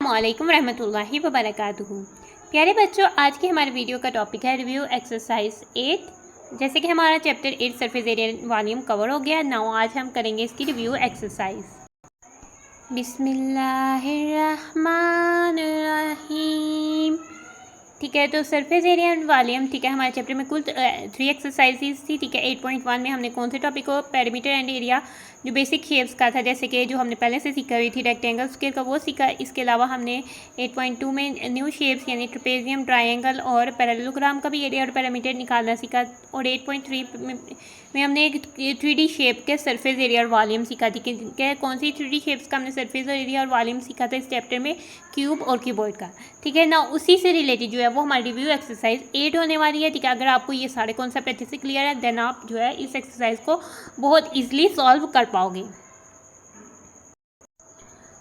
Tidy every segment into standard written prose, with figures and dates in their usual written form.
अस्सलामुअलैकुम रहमतुल्लाहि व बरकातुहू। प्यारे बच्चों, आज के हमारे वीडियो का टॉपिक है रिव्यू एक्सरसाइज 8। जैसे कि हमारा chapter 8 surface area volume cover हो गया। नाउ आज हम करेंगे इसकी रिव्यू एक्सरसाइज। बिस्मिल्लाहिर्रहमानिर्रहीम। ठीक है, तो सरफेस एरिया एंड वॉल्यूम, ठीक है, हमारे चैप्टर में कुल 3 एक्सरसाइजेज थी। ठीक है, 8.1 में हमने कौन से टॉपिक को, पेरीमीटर एंड एरिया, जो बेसिक शेप्स का था, जैसे कि जो हमने पहले से सीखा हुई थी रेक्टेंगल स्केल का, वो सीखा। इसके अलावा हमने 8.2 में न्यू शेप्स यानी ट्रेपेजियम, ट्रायंगल और पैरेललोग्राम का भी एरिया और पैरामीटर निकालना सीखा। और 8.3 में हमने एक 3D शेप के सरफेस एरिया और वॉल्यूम सीखा थी। क्या कौन सी 3D शेप्स का हमने सरफेस एरिया और वॉल्यूम सीखा था इस चैप्टर में? क्यूब और क्यूबॉइड का। ठीक है ना, उसी से रिलेटेड जो है वो हमारी रिव्यू एक्सरसाइज 8 होने वाली है। ठीक है, अगर आपको ये सारे कॉन्सेप्ट अच्छे से क्लियर है देन आप जो है इस एक्सरसाइज को बहुत ईजिली सॉल्व कर पाओगे।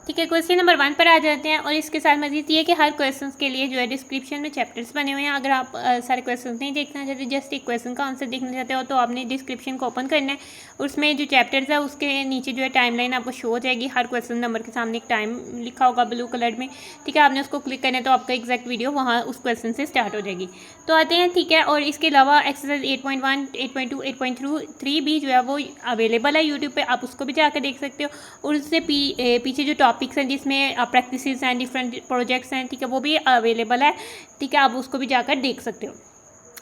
ठीक है, क्वेश्चन नंबर 1 पर आ जाते हैं। और इसके साथ मजीद ये कि हर क्वेश्चन के लिए जो है डिस्क्रिप्शन में चैप्टर्स बने हुए हैं। अगर आप सारे क्वेश्चन नहीं देखना चाहते, जस्ट एक क्वेश्चन का आंसर देखना चाहते हो, तो आपने डिस्क्रिप्शन को ओपन करना है। उसमें जो चैप्टर्स है उसके नीचे जो है टाइमलाइन आपको शो हो जाएगी। हर क्वेश्चन नंबर के सामने एक टाइम लिखा होगा ब्लू कलर में। ठीक है, आपने उसको क्लिक करना है तो आपका एग्जैक्ट वीडियो वहाँ उस क्वेश्चन से स्टार्ट हो जाएगी। तो आते हैं। ठीक है, और इसके अलावा एक्सरसाइज 8.1, 8.2, 8.3 भी जो है वो अवेलेबल है यूट्यूब पे, आप उसको भी जाकर देख सकते हो। और उससे पीछे जो टॉपिक्स हैं जिसमें प्रैक्टिसेस हैं, डिफरेंट प्रोजेक्ट्स हैं, ठीक है, वो भी अवेलेबल है। ठीक है, आप उसको भी जाकर देख सकते हो।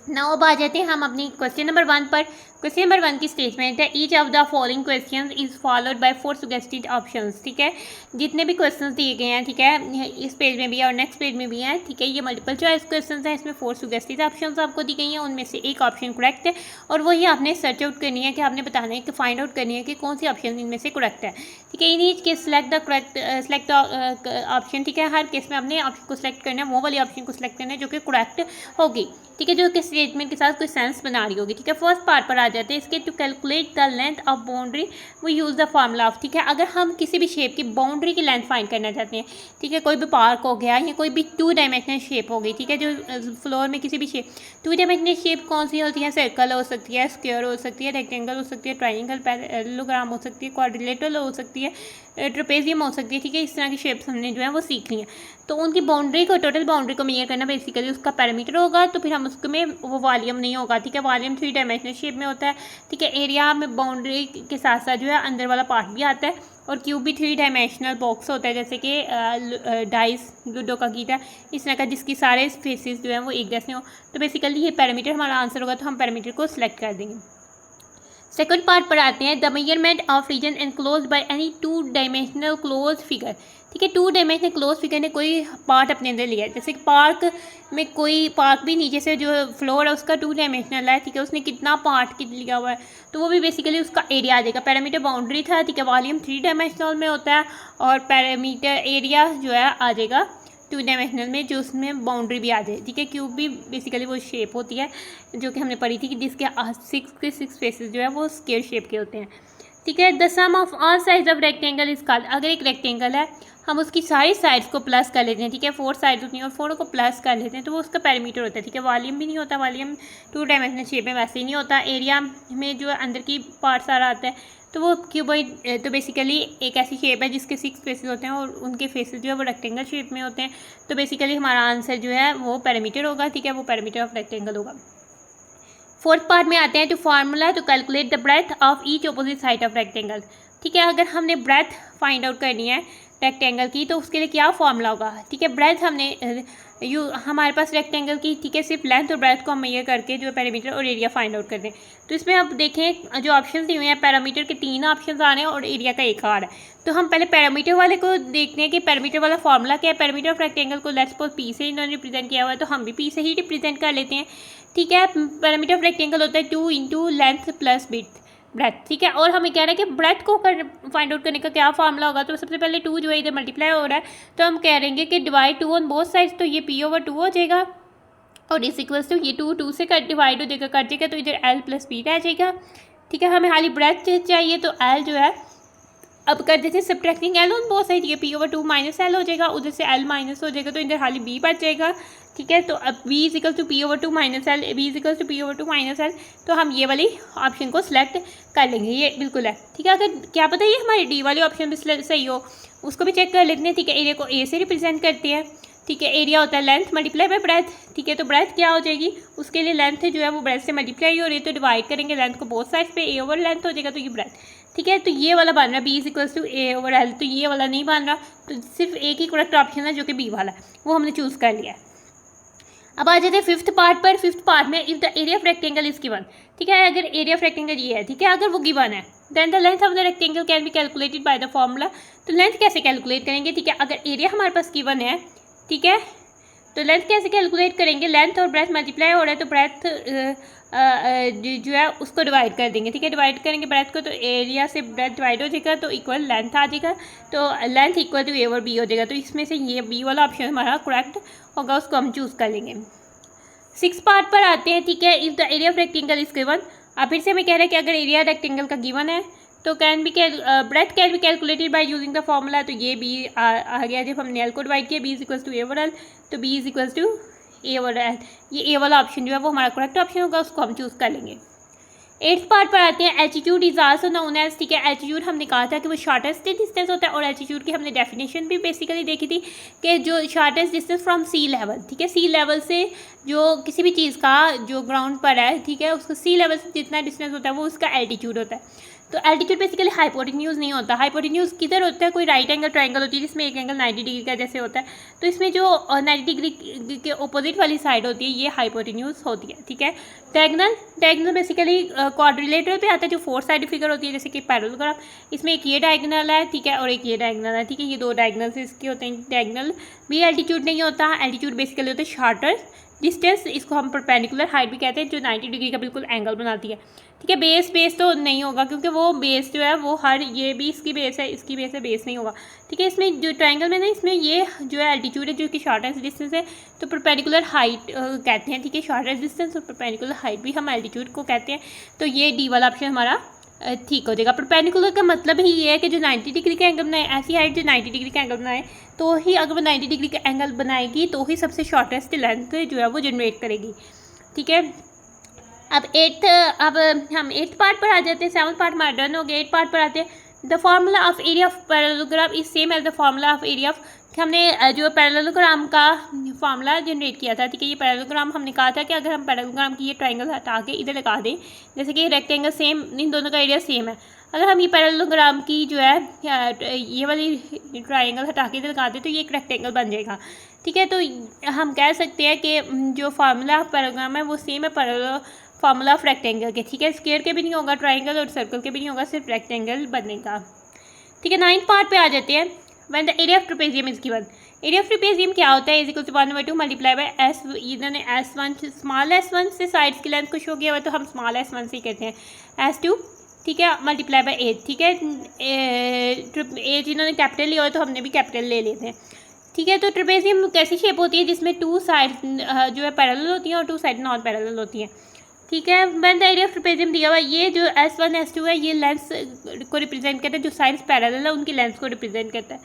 नाउ अब आ जाते हैं हम अपनी क्वेश्चन नंबर 1 पर। क्वेश्चन नंबर 1 की स्टेटमेंट है, each of the following questions is followed by 4 suggested options. ठीक है, जितने भी क्वेश्चंस दिए गए हैं, ठीक है, इस पेज में भी है और नेक्स्ट पेज में भी है। ठीक है, ये मल्टीपल चॉइस क्वेश्चंस हैं, इसमें 4 सुगेस्टेड ऑप्शंस आपको दी गई हैं, उनमें से एक ऑप्शन करेक्ट है। और वही आपने सर्च आउट करनी है, कि आपने बताना है कि फाइंड आउट करनी है कि कौन सी ऑप्शन इनमें से करेक्ट है। ठीक है, in each case select option. ठीक है, हर केस में आपने ऑप्शन को सिलेक्ट करना है, वो वाली ऑप्शन को सिलेक्ट करना है जो कि करेक्ट होगी। ठीक है, जो कि स्टेटमेंट के साथ कोई सेंस बना रही होगी। ठीक है, फर्स्ट पार्ट पर आ जाते हैं। इसके to calculate the length of boundary वो यूज़ द फार्मूला ऑफ। ठीक है, अगर हम किसी भी शेप की बाउंड्री की लेंथ फाइंड करना चाहते हैं, ठीक है, कोई भी पार्क हो गया या कोई भी 2 डायमेंशनल शेप हो गई। ठीक है, जो फ्लोर में किसी भी शेप 2 डायमेंशनल शेप कौन सी होती है? सर्कल हो सकती है, स्क्वायर हो सकती है, रेक्टेंगल हो सकती है, ट्राइंगल, पैरेललोग्राम हो सकती है, क्वाड्रिलेटरल हो सकती है, ट्रेपेजियम हो सकती है। ठीक है, इस तरह की शेप्स हमने जो है वो सीख ली हैं। तो उनकी बाउंड्री को, टोटल बाउंड्री को मेजर करना बेसिकली उसका पैरामीटर होगा। तो फिर हम उसमें वो वॉल्यूम नहीं होगा। ठीक है, वॉल्यूम 3 डायमेंशनल शेप में होता है। ठीक है, एरिया में बाउंड्री के साथ साथ जो है अंदर वाला पार्ट भी आता है। और क्यूब भी 3 डायमेंशनल बॉक्स होता है, जैसे कि डाइस, लूडो का गीटा, इस तरह का, जिसकी सारे फेसेस जो हैं वो एक जैसे हो। तो बेसिकली ये पैरामीटर हमारा आंसर होगा, तो हम पैरामीटर को सिलेक्ट कर देंगे। सेकंड पार्ट पर आते हैं। The measurement of region enclose by any 2 dimensional close figure. ठीक है, 2 डायमेंशनल क्लोज फिगर ने कोई पार्ट अपने अंदर लिया है, जैसे कि पार्क में कोई पार्क भी नीचे से जो फ्लोर है उसका 2 डायमेंशनल है। ठीक है, उसने कितना पार्ट लिया हुआ है, तो वो भी बेसिकली उसका एरिया आ जाएगा। पैरामीटर बाउंड्री था। ठीक है, वॉल्यूम 3 डायमेंशनल में होता है और पैरामीटर एरिया जो है आ जाएगा 2 डायमेंशनल में, जो उसमें बाउंड्री भी आ जाए। ठीक है, क्यूब भी बेसिकली वो शेप होती है जो कि हमने पढ़ी थी, कि जिसके 6 फेसेस जो है वो स्क्वायर शेप के होते हैं। ठीक है, the sum of all sides of rectangle is called. अगर एक रेक्टेंगल है, हम उसकी सारी साइड्स को प्लस कर लेते हैं। ठीक है, 4 साइड्स होती हैं और 4 को प्लस कर लेते हैं, तो वो उसका पैरामीटर होता है। ठीक है, वॉल्यूम भी नहीं होता, वॉल्यूम 2 डायमेंशनल शेप में वैसे ही नहीं होता। एरिया में जो अंदर की पार्ट सारा आता है, तो वो क्यूबॉइड, तो बेसिकली एक ऐसी शेप है जिसके 6 फेसेस होते हैं और उनके फेसेस जो है वो रेक्टेंगल शेप में होते हैं। तो बेसिकली हमारा आंसर जो है वो पैरामीटर होगा। ठीक है, वो पैरामीटर ऑफ रेक्टेंगल होगा। फोर्थ पार्ट में आते हैं, तो formula to calculate the breadth of each opposite side of rectangle. ठीक है, अगर हमने ब्रेथ फाइंड आउट करनी है रेक्टेंगल की, तो उसके लिए क्या फार्मूला होगा? ठीक है, ब्रेथ हमने हमारे पास रेक्टेंगल की, ठीक है, सिर्फ लेंथ और ब्रेथ को हम मेजर करके जो पैरामीटर और एरिया फाइंड आउट करते हैं। तो इसमें आप देखें जो ऑप्शन दिए हुए हैं, पैरामीटर के 3 ऑप्शन आ रहे हैं और एरिया का एक आ रहा है। तो हम पहले पैरामीटर वाले को देखते हैं कि पैरामीटर वाला फार्मूला क्या है। पैरामीटर ऑफ रेक्टेंगल को लेट्स सपोज पी से इन्होंने रिप्रेजेंट किया हुआ है, तो हम भी पी से ही रिप्रेजेंट कर लेते हैं। ठीक है, पैरामीटर ऑफ रेक्टेंगल होता है 2 into length plus width breadth. ठीक है, और हमें कह रहा है कि ब्रेथ को फाइंड आउट करने का क्या फार्मूला होगा। तो सबसे पहले 2 जो है इधर मल्टीप्लाई हो रहा है, तो हम कह रहेंगे कि डिवाइड 2 ऑन बोथ साइड्स, तो ये p/2 हो जाएगा। और इस इक्वल्स टू ये 2 से डिवाइड हो जाएगा, कट जाएगा, तो इधर l प्लस p रह जाएगा। ठीक है, हमें खाली ब्रेथ चाहिए, तो l जो है अब कर देते हैं subtracting L on both side, ये P over two minus L हो जाएगा, उधर से एल माइनस हो जाएगा, तो इधर खाली बी बच जाएगा। ठीक है, तो अब B is equal to P over two minus L, B is equal to P over two minus L, तो हम ये वाली ऑप्शन को सिलेक्ट कर लेंगे, ये बिल्कुल है। ठीक है, अगर क्या पता ये हमारी डी वाली ऑप्शन भी सही हो, उसको भी चेक कर लेते हैं। ठीक है, एरिया को ए से रिप्रेजेंट करते हैं। ठीक है, एरिया होता है लेंथ मल्टीप्लाई बाय ब्रेथ। ठीक है, तो ब्रेथ क्या हो जाएगी, उसके लिए लेंथ जो है वो ब्रेथ से मल्टीप्लाई हो रही है, तो डिवाइड करेंगे लेंथ को बोथ साइड पे, ए ओवर लेंथ हो जाएगा, तो ये ब्रेथ। ठीक है, तो ये वाला बन रहा है B is equals to A over L, तो ये वाला नहीं बन रहा, तो सिर्फ एक ही करेक्ट ऑप्शन है जो कि बी वाला है, वो हमने चूज़ कर लिया है। अब आ जाते हैं फिफ्थ पार्ट पर। फिफ्थ पार्ट में if the area of rectangle is given. ठीक है, अगर एरिया ऑफ रेक्टेंगल ये है, ठीक है, अगर वो गिवन है, then the length of the rectangle can be calculated by the formula. तो लेंथ कैसे कैलकुलेट करेंगे, ठीक है, अगर एरिया हमारे पास गिवन है, ठीक है, तो लेंथ कैसे कैलकुलेट करेंगे, लेंथ और ब्रेथ मल्टीप्लाई हो रहा है, तो ब्रेथ जो है उसको डिवाइड कर देंगे। ठीक है, डिवाइड करेंगे ब्रेथ को, तो एरिया से ब्रेथ डिवाइड हो जाएगा, तो इक्वल लेंथ आ जाएगा, तो लेंथ इक्वल टू ए और बी हो जाएगा, तो इसमें से ये बी वाला ऑप्शन हमारा करेक्ट होगा, उसको हम चूज़ कर लेंगे। सिक्स पार्ट पर आते हैं। ठीक है, if the area of rectangle is given, अब फिर से हमें कह रहा है कि अगर एरिया रेक्टेंगल का गिवन है तो breadth can be calculated by using the formula, तो ये बी आ गया जब हमने एल को डिवाइड किया, B is equals to A over L, तो B is equals to A over L, ये ए वाला ऑप्शन जो है वो हमारा करेक्ट ऑप्शन होगा, उसको हम चूज़ कर लेंगे। एट्थ पार्ट पर आते हैं। Altitude is also known as, ठीक है, एल्टीट्यूड हमने कहा था कि वो शॉर्टेस्ट डिस्टेंस होता है, और एल्टीट्यूड की हमने डेफिनेशन भी बेसिकली देखी थी कि जो shortest distance from sea level, ठीक है, सी लेवल से जो किसी भी चीज़ का जो ग्राउंड पर है, ठीक है, उसको सी लेवल से जितना डिस्टेंस होता है वो उसका एल्टीट्यूड होता है। तो एल्टीट्यूड बेसिकली हाइपोटेन्यूज नहीं होता। हाइपोटेन्यूज किधर होता है, कोई राइट एंगल ट्रायंगल होती है जिसमें एक एंगल 90 डिग्री का जैसे होता है, तो इसमें जो 90 डिग्री के अपोजिट वाली साइड होती है ये हाइपोटेन्यूज होती है। ठीक है, डायगोनल बेसिकली क्वाड्रिलेटरल पे आता है, जो फोर साइड फिगर होती है जैसे कि पैरेललोग्राम, इसमें एक ये डायगोनल है, ठीक है, और एक ये डायगोनल है। ठीक है, ये दो डायगोनल से इसके होते हैं। डायगोनल भी एल्टीट्यूड नहीं होता, एल्टीट्यूड बेसिकली होता है शॉर्टर डिस्टेंस, इसको हम परपेंडिकुलर हाइट भी कहते हैं, जो 90 डिग्री का बिल्कुल एंगल बनाती है। ठीक है, बेस तो नहीं होगा क्योंकि वो बेस जो है वो हर, ये भी इसकी बेस है, इसकी बेस है, बेस नहीं होगा। ठीक है, इसमें जो ट्रायंगल में ना, इसमें ये जो है एल्टीट्यूड है जो कि शॉर्टेस्ट डिस्टेंस है, तो परपेंडिकुलर हाइट कहते हैं। ठीक है, शॉर्टेस्ट डिस्टेंस और परपेंडिकुलर हाइट भी हम एल्टीट्यूड को कहते हैं, तो ये डी वाला ऑप्शन हमारा ठीक हो जाएगा। परपेंडिकुलर का मतलब ही ये है कि जो 90 डिग्री का एंगल बनाए, ऐसी हाइट जो 90 डिग्री का एंगल बनाए, तो ही अगर वो 90 डिग्री का एंगल बनाएगी तो ही सबसे शॉर्टेस्ट लेंथ जो है वो जनरेट करेगी। ठीक है, अब हम एट्थ पार्ट पर आ जाते हैं। सेवन्थ पार्ट हमारा डन हो गया। एट्थ पार्ट पर आते हैं। The formula of area of parallelogram is same as the formula of area of, हमने जो पैरेललोग्राम का फार्मूला जनरेट किया था। ठीक है, ये पैरेललोग्राम हमने कहा था कि अगर हम पैरेललोग्राम की ये ट्रायंगल हटा के इधर लगा दें, जैसे कि रेक्टेंगल सेम, इन दोनों का एरिया सेम है, अगर हम ये पैरेललोग्राम की जो है ये वाली ट्रायंगल हटा के इधर लगा दें तो ये एक रेक्टेंगल बन जाएगा। ठीक है, तो हम कह सकते हैं कि जो फार्मूला ऑफ पैरेललोग्राम है वो सेम है फार्मूला ऑफ रेक्टेंगल के। ठीक है, स्क्वायर के भी नहीं होगा, ट्रायंगल और सर्कल के भी नहीं होगा, सिर्फ रेक्टेंगल बनेगा। ठीक है, नाइन्थ पार्ट पे आ जाते हैं। When the area of trapezium is given, area of trapezium क्या होता है, is equal to 1/2 multiply by S, इन्होंने S1 स्मॉल S1 से साइड्स की लेंथ कुछ हो गया हुआ तो हम स्मॉल S1 से ही कहते हैं S2, ठीक है, मल्टीप्लाई बाय एज। ठीक है, एज इन्होंने कैपिटल लिया हो तो हमने भी कैपिटल ले लेते हैं। ठीक है, तो ट्रेपेजियम कैसी शेप होती है जिसमें टू साइड जो है पैरेलल होती हैं और टू साइड नॉन पैरेलल होती हैं। ठीक है, when the area of trapezium दिया हुआ, ये जो S1 S2 है ये लेंथ को रिप्रेजेंट करता है, जो साइड्स पैरेलल है उनकी लेंथ को रिप्रेजेंट करता है।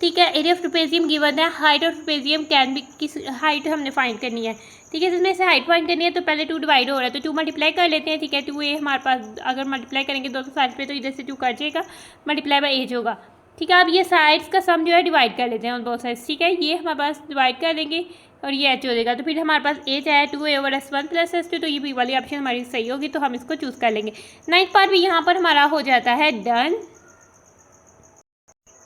ठीक है, एरिया ऑफ ट्रेपेजियम गिवन है। हाइट ऑफ ट्रेपेजियम कैन भी, किस हाइट हमने फाइंड करनी है। ठीक है, जिसमें से हाइट फाइंड करनी है तो पहले 2 डिवाइड हो रहा है तो 2 मल्टीप्लाई कर लेते हैं। ठीक है, 2 ए हमारे पास, अगर मल्टीप्लाई करेंगे दोनों साइड पे तो इधर से 2 कट जाएगा, मल्टीप्लाई बाय एज होगा। ठीक है, अब ये साइड्स का सम जो है डिवाइड कर लेते हैं ऑन बोथ साइड्स। ठीक है, ये हमारे पास डिवाइड कर लेंगे और ये एच हो जाएगा, तो फिर हमारे पास एच है 2a/S1 + S2, तो ये भी वाली ऑप्शन हमारी सही होगी, तो हम इसको चूज़ कर लेंगे। नाइन्थ पार्ट भी यहाँ पर हमारा हो जाता है डन।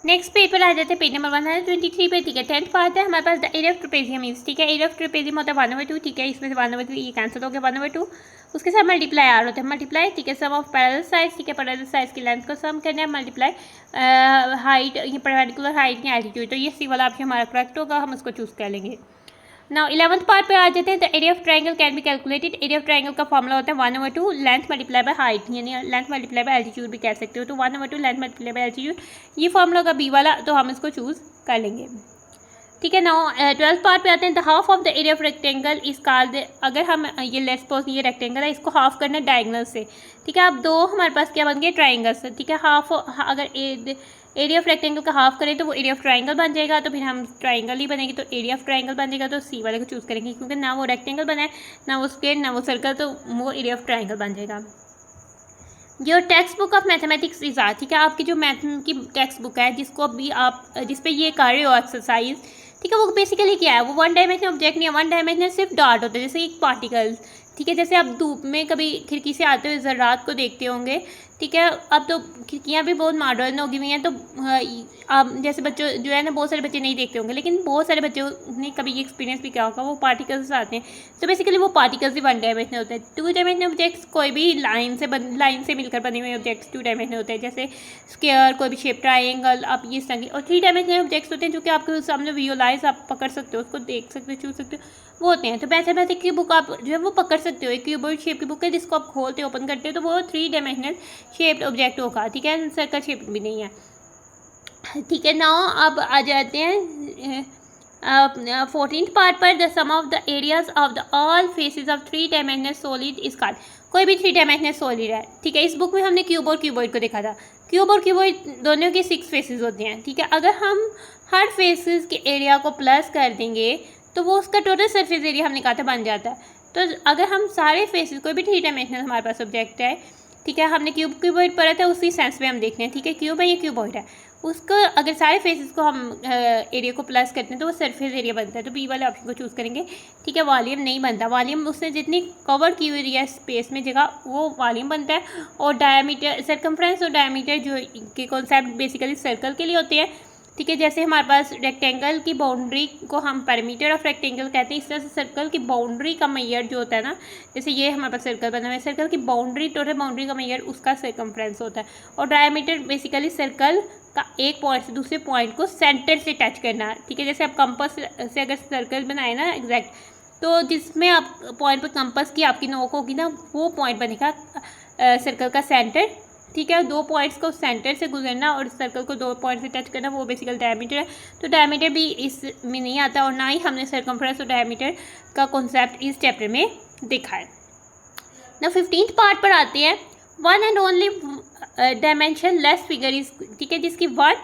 नेक्स्ट पेपर आ जाते हैं पेज नंबर 123 पे। ठीक है, 10th पार्ट है हमारे पास the area of trapezium is, ठीक है, एरिया ऑफ ट्रेपेजियम होता है 1/2। ठीक है, इसमें से 1/2 ये कैंसिल हो गया, 1/2 उसके साथ मल्टीप्लाई आर होता है, मल्टीप्लाई। ठीक है, सम ऑफ पैरेलल साइड्स, ठीक है, पैरेलल साइड्स की लेंथ को सम करना है, मल्टीप्लाई हाइट, ये परपेंडिकुलर हाइट या एल्टीट्यूड, तो ये सी वाला ऑप्शन हमारा करेक्ट होगा, हम उसको चूज़ कर लेंगे। नाउ 11th पार्ट पे आ जाते हैं। The area of triangle can be calculated, area of triangle का फॉर्मूला होता है 1/2 लेंथ मल्टीप्लाई बाय हाइट, यानी लेंथ मल्टीप्लाई बाय एल्टीट्यूड भी कह सकते हो, तो 1/2 लेंथ मल्टीप्लाई बाय एल्टीट्यूड ये फॉर्मूला होगा बी वाला, तो हम इसको चूज़ कर लेंगे। ठीक है। नाउ 12th पार्ट पे आते हैं। The half of the area of rectangle is called, अगर हम ये लेट्स सपोज ये रेक्टेंगल है, इसको हाफ करना है डायगोनल से, ठीक है। अब दो हमारे पास क्या बन गए, ट्राइंगल्स, ठीक है। हाफ अगर एरिया ऑफ रेक्टेंगल का हाफ करें तो वो एरिया ऑफ ट्राइंगल बन जाएगा, तो फिर हम ट्राइंगल ही बनेगी, तो एरिया ऑफ ट्राइंगल बन जाएगा, तो सी वाले को चूज़ करेंगे, क्योंकि ना वो रेक्टेंगल बना है, ना वो स्क्वायर, ना वो सर्कल, तो वो एरिया ऑफ ट्राइंगल बन जाएगा। Your text book of mathematics is are, ठीक है। आपकी जो मैथ की टेक्स्ट बुक है जिसको अभी आप जिस पे ये कर रहे हो एक्सरसाइज, ठीक है, वो बेसिकली क्या है, वो वन डायमेंशनल ऑब्जेक्ट नहीं है। वन डायमेंशनल सिर्फ डॉट होता है, जैसे एक पार्टिकल, ठीक है। जैसे आप धूप में कभी खिड़की से आते हुए ज़रात को देखते होंगे, ठीक है। अब तो खिड़कियाँ भी बहुत मॉडर्न हो गई हुई हैं, तो अब जैसे बच्चों जो है ना, बहुत सारे बच्चे नहीं देखते होंगे, लेकिन बहुत सारे बच्चों ने कभी ये एक्सपीरियंस भी किया होगा, वो पार्टिकल्स आते हैं, तो बेसिकली वो पार्टिकल्स ही वन डायमेंशनल होते हैं। टू डायमेंशनल ऑब्जेक्ट्स कोई भी लाइन से मिलकर बने हुए ऑब्जेक्ट्स टू डायमेंशनल होते हैं, जैसे स्क्वायर, कोई भी शेप, ट्राइंगल, आप ये संग। और थ्री डायमेंशनल ऑब्जेक्ट्स होते हैं जो कि आपके सामने विजुअलाइज आप पकड़ सकते हो, उसको देख सकते हो, छू सकते हो, वो होते हैं। तो मैथमेटिक्स की बुक आप जो है वो पकड़ सकते हो, एक क्यूबॉइड शेप की बुक है जिसको आप खोलते हो, ओपन करते हो, तो वो थ्री डायमेंशनल शेप्ड ऑब्जेक्ट होगा, ठीक है। सर्कल शेप भी नहीं है, ठीक है। नाउ अब आ जाते हैं 14th पार्ट पर। The sum of the areas of the all faces of three dimensional solid is called, कोई भी थ्री डायमेंशनल सॉलिड है, ठीक है। इस बुक में हमने क्यूब और क्यूबॉइड को देखा था। क्यूब और क्यूबॉइड दोनों के 6 फेसेस होते हैं, ठीक है। अगर हम हर फेसेस के एरिया को प्लस कर देंगे तो वो उसका टोटल सरफेस एरिया हमने कहा था बन जाता है। तो अगर हम सारे फेसेस, कोई भी थ्री डायमेंशनल हमारे पास ऑब्जेक्ट है, ठीक है, हमने क्यूबॉइड पढ़ा था, उसी सेंस में हम देखते हैं, ठीक है। क्यूब है, ये क्यूबॉइड है, उसको अगर सारे फेसेस को हम एरिया को प्लस करते हैं तो वो सरफेस एरिया बनता है, तो बी वाले ऑप्शन को चूज़ करेंगे, ठीक है। वॉल्यूम नहीं बनता, वॉल्यूम उसने जितनी कवर की हुई है स्पेस में जगह, वो वॉल्यूम बनता है। और डायमीटर, सर्कमफ्रेंस और डायमीटर जो के कॉन्सेप्ट बेसिकली सर्कल के लिए होते हैं, ठीक है। जैसे हमारे पास रेक्टेंगल की बाउंड्री को हम पैरामीटर ऑफ रेक्टेंगल कहते हैं, इस तरह से सर्कल की बाउंड्री का मेजर जो होता है ना, जैसे ये हमारे पास सर्कल बना हुआ है, सर्कल की बाउंड्री, टोटल बाउंड्री का मेजर उसका सर्कमफ्रेंस होता है। और डायमीटर बेसिकली सर्कल का एक पॉइंट से दूसरे पॉइंट को सेंटर से टच करना, ठीक है। जैसे आप कंपास से अगर सर्कल बनाए ना एग्जैक्ट, तो जिसमें आप पॉइंट पर कंपास की आपकी नोक होगी ना, वो पॉइंट बनेगा सर्कल का सेंटर, ठीक है। 2 पॉइंट्स को सेंटर से गुजरना और सर्कल को 2 पॉइंट से टच करना, वो बेसिकल डायमीटर है। तो डायमीटर भी इसमें नहीं आता, और ना ही हमने सर्कमफ्रेंस और डायमीटर का कॉन्सेप्ट इस चैप्टर में देखा है। ना 15th पार्ट पर आते हैं। One and only dimension less figure is, ठीक है, जिसकी वन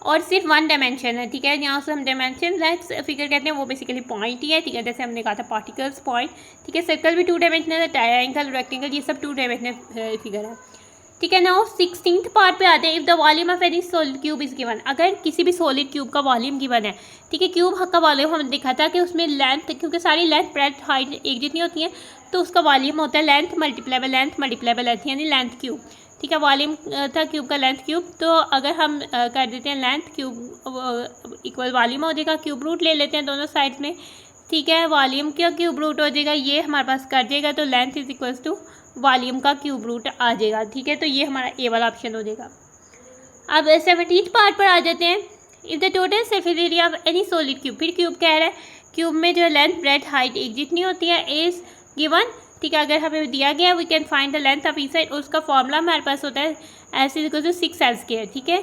और सिर्फ वन डायमेंशन है, ठीक है। यहाँ से हम डायमेंशन लेस फिगर कहते हैं, वो बेसिकली पॉइंट ही है, ठीक है। जैसे हमने कहा था पार्टिकल्स पॉइंट, ठीक है। सर्कल भी 2 डायमेंशनल है, ट्रायंगल, रेक्टेंगल, ये सब 2 डायमेंशनल फिगर है, ठीक है। नाउ 16th पार्ट पे आते हैं। If the volume of any solid cube is given, अगर किसी भी सॉलिड क्यूब का वॉल्यूम गिवन है, ठीक है। क्यूब का वॉल्यूम हमने देखा था कि उसमें लेंथ, क्योंकि सारी लेंथ ब्रेड्थ हाइट एक जितनी होती है, तो उसका वॉल्यूम होता है लेंथ मल्टीप्लाई बाय लेंथ, यानी लेंथ क्यूब, ठीक है। वॉल्यूम था क्यूब का लेंथ क्यूब, तो अगर हम कर देते हैं लेंथ क्यूब इक्वल वॉल्यूम हो जाएगा, क्यूब रूट ले लेते हैं दोनों साइड में, ठीक है। वॉल्यूम का क्यूब रूट हो जाएगा, ये हमारे पास कर जाएगा, तो length is equals to volume का क्यूब रूट आ जाएगा, ठीक है। तो ये हमारा ए वाला ऑप्शन हो जाएगा। अब 17th पार्ट पर आ जाते हैं। If the total surface area of any solid cube, फिर क्यूब कह रहा है, क्यूब में जो लेंथ ब्रेड्थ हाइट एक जितनी होती है, इज गिवन, ठीक है। अगर हमें दिया गया we can find the length of each side, उसका फॉर्मूला हमारे पास होता है S is equal to 6l², ठीक है।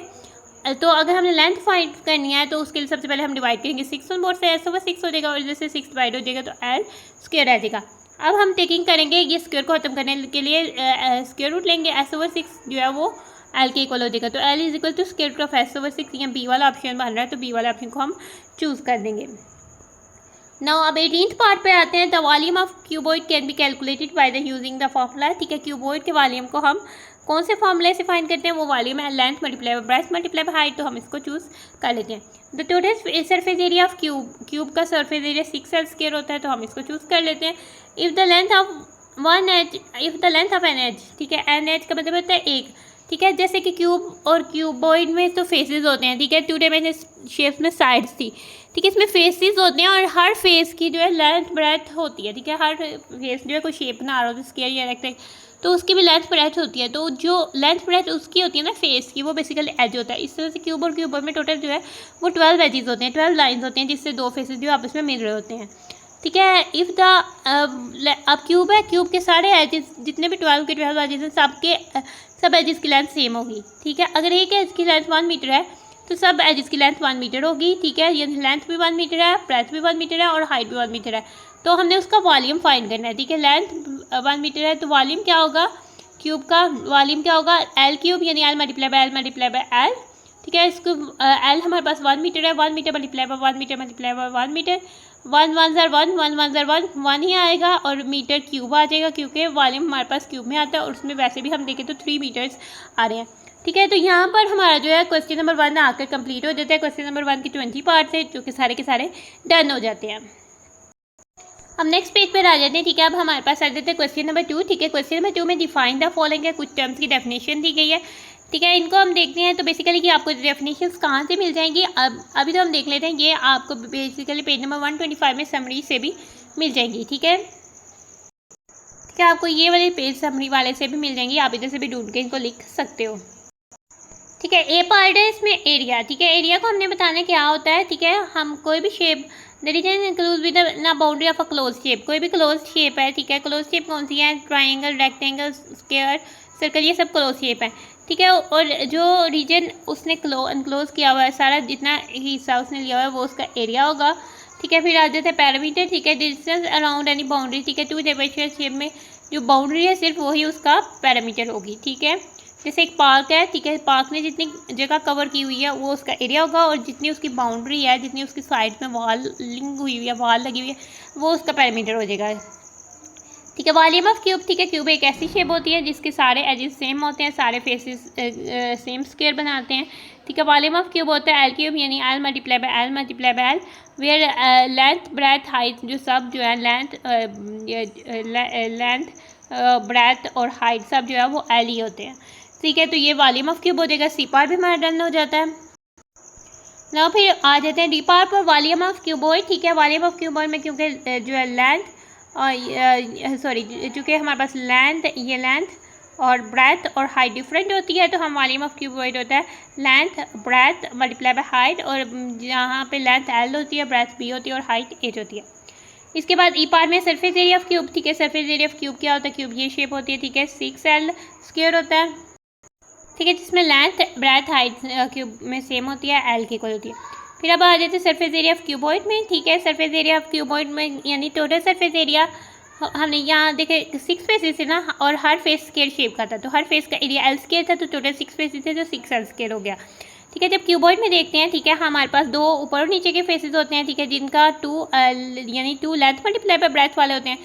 तो अगर हमने लेंथ फाइंड करनी है तो उसके लिए सबसे पहले हम डिवाइड करेंगे 6 ऑन बोर्ड से, S/6 हो जाएगा, और जैसे 6 डिवाइड हो जाएगा तो l² रह जाएगा। अब हम टेकिंग करेंगे ये स्क्वायर को खत्म करने के लिए स्क्वायर रूट लेंगे, S/6 जो है वो l के इक्वल हो जाएगा, तो l is equal to square root of S/6, यहाँ बी वाला ऑप्शन बन रहा है, तो बी वाला ऑप्शन को हम चूज़ कर देंगे। नाउ अब 18th पार्ट पे आते हैं। The volume of cuboid can be calculated by the using the formula, ठीक है। क्यूबॉइड के वॉल्यूम को हम कौन से फॉर्मूले से फाइंड करते हैं, वो वॉल्यूम है length multiply bye breadth multiply by height, तो हम इसको चूज़ कर लेते हैं। The total surface area of cube का सरफेस एरिया 6l² होता है, तो हम इसको चूज़ कर लेते हैं। If the length of an edge, ठीक है, एन एज का मतलब होता है एक, ठीक है। जैसे कि क्यूब और क्यूबॉइड में तो फेसेस होते हैं, ठीक है, 2 डायमेंशनल शेप्स में साइड्स थी, ठीक है। इसमें फेसेस होते हैं और हर फेस की जो है लेंथ ब्रेड्थ होती है, ठीक है। हर फेस जो है कोई शेप बना रहा हो तो स्क्वायर या रेक्टेंगल, तो उसकी भी लेंथ ब्रेड्थ होती है, तो जो लेंथ ब्रेड्थ उसकी होती है ना फेस की, वो बेसिकली एज होता है। इस तरह से क्यूब और क्यूबॉइड में टोटल जो है वो 12 एजेस होते हैं, 12 लाइन्स होते हैं, जिससे 2 फेसेस जो आपस में मिल रहे होते हैं, ठीक है। इफ़ द अब क्यूब है, क्यूब के सारे एजेस जितने भी 12 के 12 एजेस हैं, सब एजेस की लेंथ सेम होगी, ठीक है। अगर एक एज की लेंथ 1 मीटर है तो सब एजेस की लेंथ 1 मीटर होगी, ठीक है। ये लेंथ भी 1 मीटर है, ब्रेथ भी 1 मीटर है और हाइट भी 1 मीटर है। तो हमने उसका वॉल्यूम फाइंड करना है, ठीक है। लेंथ 1 मीटर है तो वॉल्यूम क्या होगा, क्यूब का वॉल्यूम क्या होगा, एल क्यूब, यानी एल मल्टीप्लाई बाय एल, ठीक है। इसको एल हमारे पास 1 मीटर है, 1 metre multiply by 1 metre multiply by 1 metre, 1 1 ज़र 1 1 1 ज़र 1 1 ही आएगा और मीटर क्यूब आ जाएगा, क्योंकि वॉल्यूम हमारे पास क्यूब में आता है और उसमें वैसे भी हम देखें तो 3 मीटर्स आ रहे हैं, ठीक है। तो यहाँ पर हमारा जो है क्वेश्चन नंबर 1 आकर कंप्लीट हो जाता है। क्वेश्चन नंबर 1 की 20 पार्ट्स है जो कि सारे के सारे डन हो जाते हैं। अब नेक्स्ट पेज पर आ जाते हैं, ठीक है। अब हमारे पास आ जाते हैं क्वेश्चन नंबर 2, ठीक है। क्वेश्चन नंबर 2 में डिफाइन द फॉलोइंग है, कुछ टर्म्स की डेफिनेशन दी गई है, ठीक है। इनको हम देखते हैं तो बेसिकली कि आपको डेफिनेशंस कहाँ से मिल जाएंगी, अब अभी तो हम देख लेते हैं। ये आपको बेसिकली पेज नंबर 125 में समरी से भी मिल जाएंगी, ठीक है। ठीक है, आपको ये वाले पेज समरी वाले से भी मिल जाएंगी, आप इधर से भी ढूंढ के इनको लिख सकते हो, ठीक है। ए पार्ट है इसमें एरिया, ठीक है। एरिया को हमने बताना क्या होता है, ठीक है। हम कोई भी shape that is include with ना boundary of a close shape, कोई भी क्लोज शेप है, ठीक है। क्लोज शेप कौन सी है, ट्राइंगल, रेक्टेंगल, स्क्वायर, सर्कल, ये सब क्लोज शेप है, ठीक है। और जो रीजन उसने अनक्लोज किया हुआ है, सारा जितना हिस्सा उसने लिया हुआ है वो उसका एरिया होगा, ठीक है। फिर आ जाता है पैरामीटर, ठीक है। डिस्टेंस अराउंड एनी बाउंड्री, ठीक है। 2 डायमेंशनल शेप में जो बाउंड्री है सिर्फ वही उसका पैरामीटर होगी, ठीक है। जैसे एक पार्क है, ठीक है। पार्क ने जितनी जगह कवर की हुई है वो उसका एरिया होगा और जितनी उसकी बाउंड्री है, जितनी उसकी साइड में वॉलिंग हुई हुई है, वॉल लगी हुई है, वो उसका पैरामीटर हो जाएगा, ठीक है। वॉल्यूम ऑफ क्यूब, ठीक है। क्यूब एक ऐसी शेप होती है जिसके सारे एजेस सेम होते हैं, सारे फेसेस सेम स्क्वायर बनाते हैं, ठीक है। वॉल्यूम ऑफ क्यूब होता है एल क्यूब, यानी L multiply by L, where length breadth height जो सब जो है लेंथ ब्रेथ और हाइट सब जो है वो एल ही होते हैं, ठीक है। तो ये वॉल्यूम ऑफ क्यूब हो जाएगा। सी पार्ट भी हमारा डन हो जाता है ना। फिर आ जाते हैं डी पार्ट पर, वॉल्यूम ऑफ क्यूबॉइड, ठीक है। वॉल्यूम ऑफ क्यूबॉइड में क्योंकि जो है लेंथ और सॉरी चूँकि हमारे पास ये लेंथ और ब्रेथ और हाइट डिफरेंट होती है, तो हम वॉल्यूम ऑफ क्यूबॉइड होता है length breadth multiply by height, और जहाँ पे लेंथ एल होती है, ब्रेथ बी होती है और हाइट एच होती है। इसके बाद ई पार्ट में सरफेस एरिया ऑफ क्यूब, ठीक है। सरफेस एरिया ऑफ क्यूब क्या होता है, क्यूब ये शेप होती है, ठीक है। 6L स्क्वायर होता है, ठीक है, जिसमें लेंथ ब्रेथ हाइट क्यूब में सेम होती है, एल की इक्वल होती है। फिर अब आ जाते हैं सरफेस एरिया ऑफ क्यूबॉइड में, ठीक है। सरफेस एरिया ऑफ क्यूबॉइड में यानी टोटल सरफेस एरिया हमने यहाँ देखे 6 फेसेस है ना, और हर फेस स्क्वायर शेप का था, तो हर फेस का एरिया एल स्क्वायर था, तो टोटल 6 फेसेस थे तो 6L स्क्वायर हो गया, ठीक है। जब क्यूबॉइड में देखते हैं, ठीक है, हमारे पास 2 ऊपर और नीचे के फेसेस होते हैं, ठीक है, जिनका 2 यानी 2 लेंथ मल्टीप्लाई बाय ब्रेथ वाले होते हैं,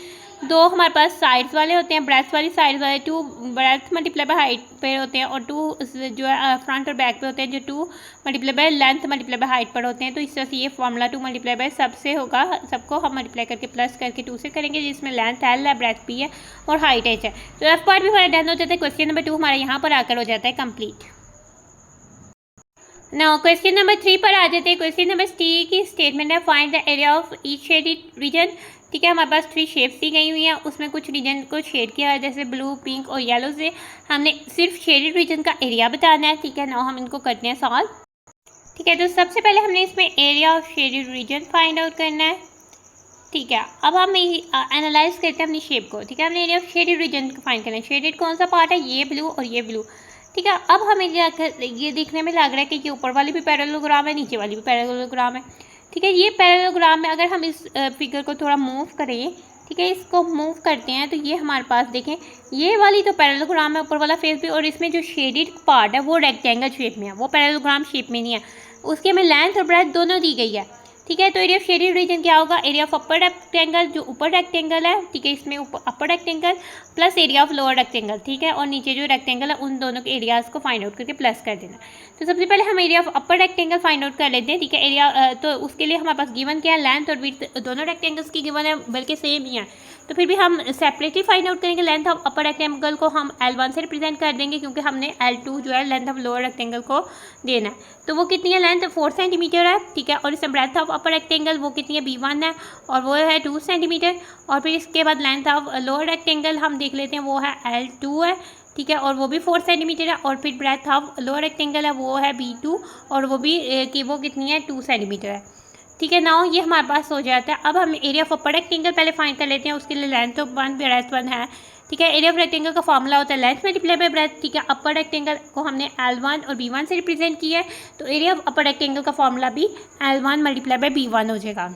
2 हमारे पास साइड्स वाले होते हैं, ब्रेथ वाली साइड वाले 2 ब्रेथ मल्टीप्लाई बाय हाइट पे होते हैं, और 2 जो है फ्रंट और बैक पे होते हैं जो 2 multiply by length multiply by height पर होते हैं। तो इस तरह से ये फॉर्मूला 2 मल्टीप्लाई बाय सबसे होगा, सबको हम मल्टीप्लाई करके प्लस करके 2 से करेंगे, जिसमें लेंथ एल है, ब्रेथ पी है और हाइट एच है। तो एफ पार्ट भी हमारा डन हो जाता है। क्वेश्चन नंबर 2 हमारा यहाँ पर आकर हो जाता है कंप्लीट। नाउ क्वेश्चन नंबर 3 पर आ जाते हैं। क्वेश्चन नंबर 3 की स्टेटमेंट है find the area of each shaded region, ठीक है। हमारे पास 3 शेप्स दी गई हुई हैं, उसमें कुछ रीजन को शेड किया है जैसे ब्लू, पिंक और येलो से। हमने सिर्फ शेडेड रीजन का एरिया बताना है, ठीक है। नाउ हम इनको करते हैं सॉल्व, ठीक है। तो सबसे पहले हमने इसमें area of shaded region find out करना है, ठीक है। अब हम एनालाइज करते हैं अपनी शेप को, ठीक है। हमने एरिया ऑफ शेडेड रीजन को फाइंड करना है। शेडेड कौन सा पार्ट है, ये ब्लू और ये ब्लू, ठीक है। अब हमें ये देखने में लग रहा है कि ये ऊपर वाली भी पैरेललोग्राम है, नीचे वाली भी पैरेललोग्राम है, ठीक है। ये पैरेललोग्राम में अगर हम इस फिगर को थोड़ा मूव करें, ठीक है, इसको मूव करते हैं तो ये हमारे पास देखें, ये वाली तो पैरेललोग्राम है, ऊपर वाला फेस भी, और इसमें जो शेडेड पार्ट है वो रेक्टेंगल शेप में है, वो पैरेललोग्राम शेप में नहीं है। उसके में लेंथ और ब्रेथ दोनों दी गई है, ठीक है। तो एरिया ऑफ शेडेड रीजन क्या होगा, एरिया ऑफ अपर रेक्टेंगल, जो ऊपर रेक्टेंगल है, ठीक है, इसमें upper rectangle plus area of lower rectangle, ठीक है, और नीचे जो रेक्टेंगल है उन दोनों के एरियाज़ को फाइंड आउट करके प्लस कर देना। तो सबसे पहले हम area of upper rectangle find out कर लेते हैं, ठीक है। एरिया तो उसके लिए हमारे पास गिवन क्या है, लेंथ और विड्थ दोनों रेक्टेंगल्स की गिवन है, बल्कि सेम ही है, तो फिर भी हम सेपरेटली फाइंड आउट करेंगे। लेंथ ऑफ अपर रेक्टेंगल को हम L1 से रिप्रेजेंट कर देंगे, क्योंकि हमने L2 जो है लेंथ ऑफ लोअर रेक्टेंगल को देना है। तो वो कितनी है, लेंथ 4 सेंटीमीटर है, ठीक है। और इसमें ब्रेथ ऑफ अपर रेक्टेंगल वो कितनी है, B1 है, और वो है 2 सेंटीमीटर। और फिर इसके बाद लेंथ ऑफ लोअर रेक्टेंगल हम देख लेते हैं, वो है L2 है, ठीक है, और वो भी 4 सेंटीमीटर है। और फिर ब्रेथ ऑफ लोअर रेक्टेंगल है वो है B2, और वो भी कि वो कितनी है, 2 सेंटीमीटर है, ठीक है। नाउ ये हमारे पास हो जाता है। अब हम एरिया ऑफ अपर रेक्टेंगल पहले फाइंड कर लेते हैं, उसके लिए लेंथ ऑफ 1 ब्रेथ 1 है, ठीक है। एरिया ऑफ रेक्टेंगल का फॉर्मूला होता है लेंथ मल्टीप्लाई बाय ब्रेथ। ठीक है, अपर रेक्टेंगल को हमने L1 और B1 से रिप्रेजेंट किया है, तो एरिया ऑफ अपर रेक्टेंगल का फॉर्मूला भी L1 मल्टीप्लाई बाय B1 हो जाएगा।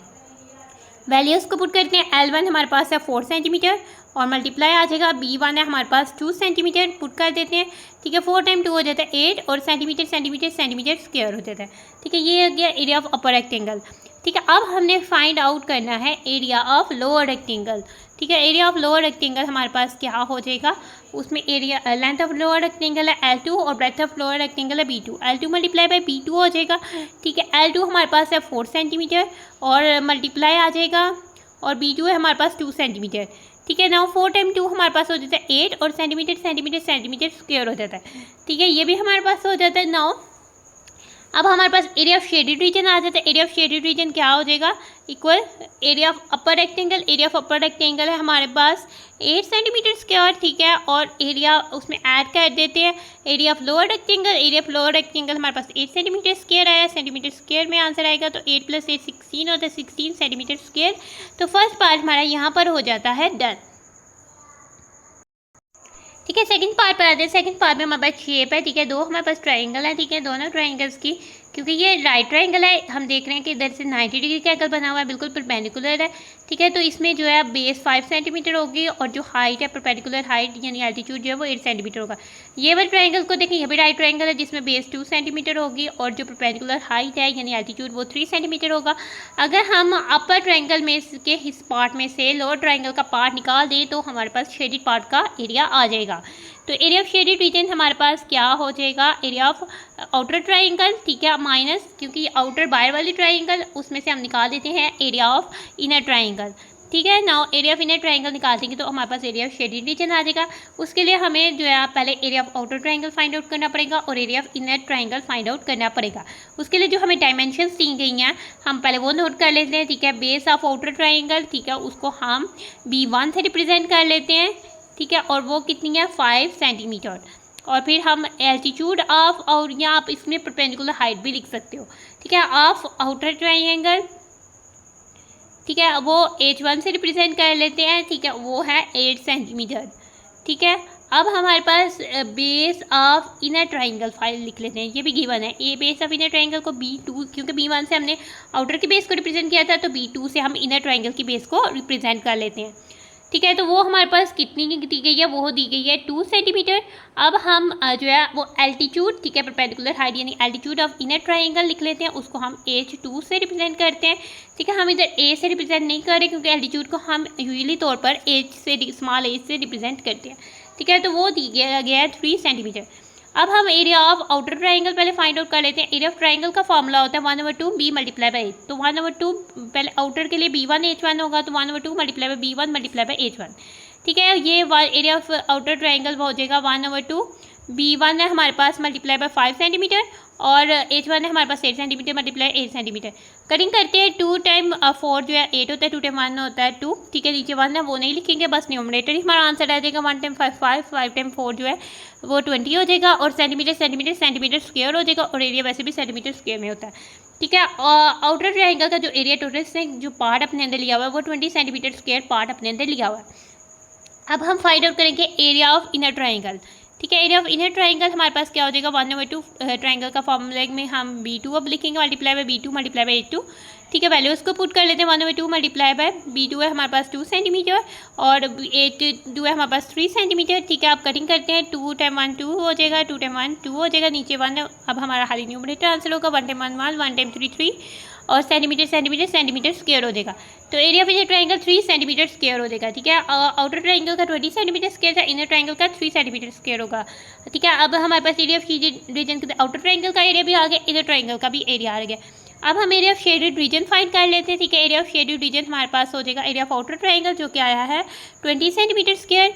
वैल्यूज़ को पुट करते हैं। L1 हमारे पास है 4 सेंटीमीटर और मल्टीप्लाई आ जाएगा B1 है हमारे पास 2 सेंटीमीटर, पुट कर देते हैं। ठीक है, 4 टाइम 2 हो जाता है 8 और सेंटीमीटर सेंटीमीटर सेंटीमीटर स्क्वायर हो जाता है। ठीक है, ये हो गया एरिया ऑफ अपर रेक्टेंगल। ठीक है, अब हमने फाइंड आउट करना है एरिया ऑफ लोअर रेक्टेंगल। ठीक है, एरिया ऑफ लोअर रेक्टेंगल हमारे पास क्या हो जाएगा, उसमें area length of lower rectangle है L2 और ब्रेथ ऑफ लोअर रेक्टेंगल है B2। L2 multiply by B2 हो जाएगा। ठीक है, L2 हमारे पास है 4 सेंटीमीटर और मल्टीप्लाई आ जाएगा, और B2 है हमारे पास 2 सेंटीमीटर। ठीक है, नाउ 4 टाइम 2 हमारे पास हो जाता है 8 और सेंटीमीटर सेंटीमीटर सेंटीमीटर स्क्वायर हो जाता है। ठीक है, ये भी हमारे पास हो जाता है। नाउ अब हमारे पास एरिया ऑफ शेडेड रीजन आ जाता है। एरिया ऑफ शेडेड रीजन क्या हो जाएगा, equal area of upper rectangle. Area of upper rectangle है हमारे पास 8 सेंटीमीटर स्क्वायर। ठीक है, और एरिया उसमें ऐड कर देते हैं area of lower rectangle. Area of lower rectangle हमारे पास 8 सेंटीमीटर स्क्वायर आया, सेंटीमीटर स्क्वायर में आंसर आएगा, तो 8 + 8 16 होता है, 16 सेंटीमीटर स्क्वायर। तो फर्स्ट पार्ट हमारा यहाँ पर हो जाता है डन। ठीक है, सेकंड पार्ट पर आते हैं। सेकंड पार्ट में हमारे पास शेप है। ठीक है, दो हमारे पास ट्राइंगल है। ठीक है, दोनों ट्राइंगल्स की, क्योंकि ये राइट ट्राइंगल है, हम देख रहे हैं कि इधर से 90 डिग्री का एंगल बना हुआ है, बिल्कुल परपेंडिकुलर है। ठीक है, तो इसमें जो है बेस 5 सेंटीमीटर होगी और जो हाइट है परपेंडिकुलर हाइट यानी एल्टीट्यूड जो है वो 8 सेंटीमीटर होगा। ये वाले ट्राइंगल को देखें, ये भी राइट ट्राइंगल है जिसमें बेस 2 सेंटीमीटर होगी और जो परपेंडिकुलर हाइट है यानी एल्टीट्यूड वो 3 सेंटीमीटर होगा। अगर हम अपर ट्राइंगल में के इस पार्ट में से लोअर ट्राइंगल का पार्ट निकाल दें तो हमारे पास शेडेड पार्ट का एरिया आ जाएगा। तो एरिया ऑफ शेडेड रीजन हमारे पास क्या हो जाएगा, एरिया ऑफ आउटर ट्राइंगल। ठीक है, माइनस, क्योंकि आउटर बाहर वाली ट्राइंगल उसमें से हम निकाल देते हैं एरिया ऑफ इनर ट्राइंगल। ठीक है, now area of inner triangle निकाल देंगे तो हमारे पास एरिया ऑफ शेडेड रीजन आ जाएगा। उसके लिए हमें जो है पहले area of outer triangle find out करना पड़ेगा और area of inner triangle find out करना पड़ेगा। उसके लिए जो हमें डायमेंशंस दी गई हैं हम पहले वो नोट कर लेते हैं। ठीक है, बेस ऑफ आउटर ट्राइंगल, ठीक है, उसको हम B1 से रिप्रेजेंट कर लेते हैं। ठीक है, और वो कितनी है 5 सेंटीमीटर। और फिर हम एल्टीट्यूड ऑफ, और यहाँ आप इसमें परपेंडिकुलर हाइट भी लिख सकते हो। ठीक है, ऑफ आउटर ट्राइंगल, ठीक है, वो H1 से रिप्रेजेंट कर लेते हैं। ठीक है, वो है 8 सेंटीमीटर। ठीक है, अब हमारे पास base of inner triangle file लिख लेते हैं, ये भी गिवन है। A base of inner triangle को B2, क्योंकि B1 से हमने आउटर के बेस को रिप्रेजेंट किया था तो B2 से हम इनर ट्राइंगल की बेस को रिप्रेजेंट कर लेते हैं। ठीक है, तो वो हमारे पास कितनी की दी गई है, वो दी गई है 2 सेंटीमीटर। अब हम जो है वो एल्टीट्यूड, ठीक है, परपेंडिकुलर हाइट यानी एल्टीट्यूड ऑफ इनर ट्राइंगल लिख लेते हैं, उसको हम H2 से रिप्रेजेंट करते हैं। ठीक है, हम इधर A से रिप्रेजेंट नहीं कर रहे क्योंकि एल्टीट्यूड को हम यूजुअली तौर पर स्मॉल h से रिप्रेजेंट करते हैं। ठीक है, तो वो दी गया है 3 सेंटीमीटर। अब हम एरिया ऑफ आउटर ट्राइंगल पहले फाइंड आउट कर लेते हैं। एरिया ऑफ ट्राइंगल का फॉर्मूला होता है 1/2 B मल्टीप्लाई बाई 8। तो 1/2 पहले आउटर के लिए B1 H1 होगा, तो 1/2 multiply by B1 multiply by H1। ठीक है, ये एरिया ऑफ आउटर ट्राइंगल हो जाएगा 1/2 B1 है हमारे पास मल्टीप्लाई बाई 5 सेंटीमीटर और H1 है हमारे पास 8 सेंटीमीटर मल्टीप्लाई 8 सेंटीमीटर। कटिंग करते हैं, 2 टाइम 4 जो है 8 होता है, 2 टाइम 1 होता है 2। ठीक है, नीचे 1 है वो नहीं लिखेंगे, बस न्यूमरेटर ही हमारा आंसर आ जाएगा। 1 टाइम 5 5, 5 टाइम 4 जो है वो 20 हो जाएगा और सेंटीमीटर सेंटीमीटर सेंटीमीटर स्क्वायर हो जाएगा और एरिया वैसे भी सेंटीमीटर स्क्वायर में होता है। ठीक है, आउटर ट्राइंगल का जो एरिया टोटल से जो पार्ट अपने अंदर लिया हुआ है वो 20 सेंटीमीटर स्क्वायर पार्ट अपने अंदर लिया हुआ है। अब हम फाइंड आउट करेंगे एरिया ऑफ इनर ट्राइंगल। ठीक है, एरिया ऑफ इनर ट्राइंगल हमारे पास क्या हो जाएगा 1/2 ट्राइंगल का फॉर्मूला में हम B2 अब लिखेंगे multiply by B2 multiply by 8। ठीक है, वैल्यू उसको पुट कर लेते हैं। 1/2 मल्टीप्लाई बाय B2 है हमारे पास 2 सेंटीमीटर और 8 है हमारे पास 3 सेंटीमीटर। ठीक है, आप कटिंग करते हैं, 2 टाइम 1 2 हो जाएगा, 2 टाइम 1 2 हो जाएगा, नीचे 1 है। अब हमारा खाली न्यूमरेटर आंसर होगा 1 टाइम 1 1, 1 टाइम 3 3 और सेंटीमीटर सेंटीमीटर सेंटीमीटर स्क्वायर हो जाएगा। तो area of inner triangle 3 centimetre square हो जाएगा। ठीक है, आउटर ट्राइंगल का 20 सेंटीमीटर स्क्वायर था, इनर ट्राइंगल का 3 सेंटीमीटर स्क्वायर होगा। ठीक है, अब हमारे पास एरिया ऑफ रीजन के आउटर ट्राइंगल का एरिया भी आ गया, इनर ट्राइंगल का भी एरिया आ गया। अब हम area of shaded region find कर लेते हैं। ठीक है, एरिया ऑफ शेडेड रीजन हमारे पास हो जाएगा एरिया ऑफ आउटर ट्राइंगल जो कि आया है 20 सेंटीमीटर स्क्वायर।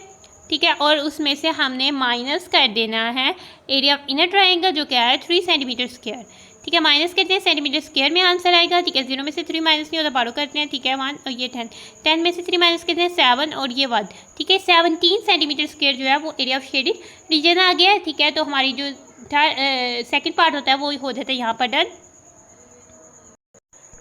ठीक है, और उसमें से हमने माइनस कर देना है एरिया ऑफ इनर ट्राइंगल जो कि आया है 3 सेंटीमीटर स्क्वायर। ठीक है, माइनस करते हैं, सेंटीमीटर स्क्वायर में आंसर आएगा। ठीक है, 0 में से 3 माइनस नहीं होता, बारो करते हैं। ठीक है, 1 और ये 10, 10 में से 3 माइनस करते हैं 7 और ये 1। ठीक है, 17 सेंटीमीटर स्क्वायर जो है वो एरिया ऑफ शेडेड रीजन आ गया है। ठीक है, तो हमारी जो सेकंड पार्ट होता है वो हो जाता है यहाँ पर डन।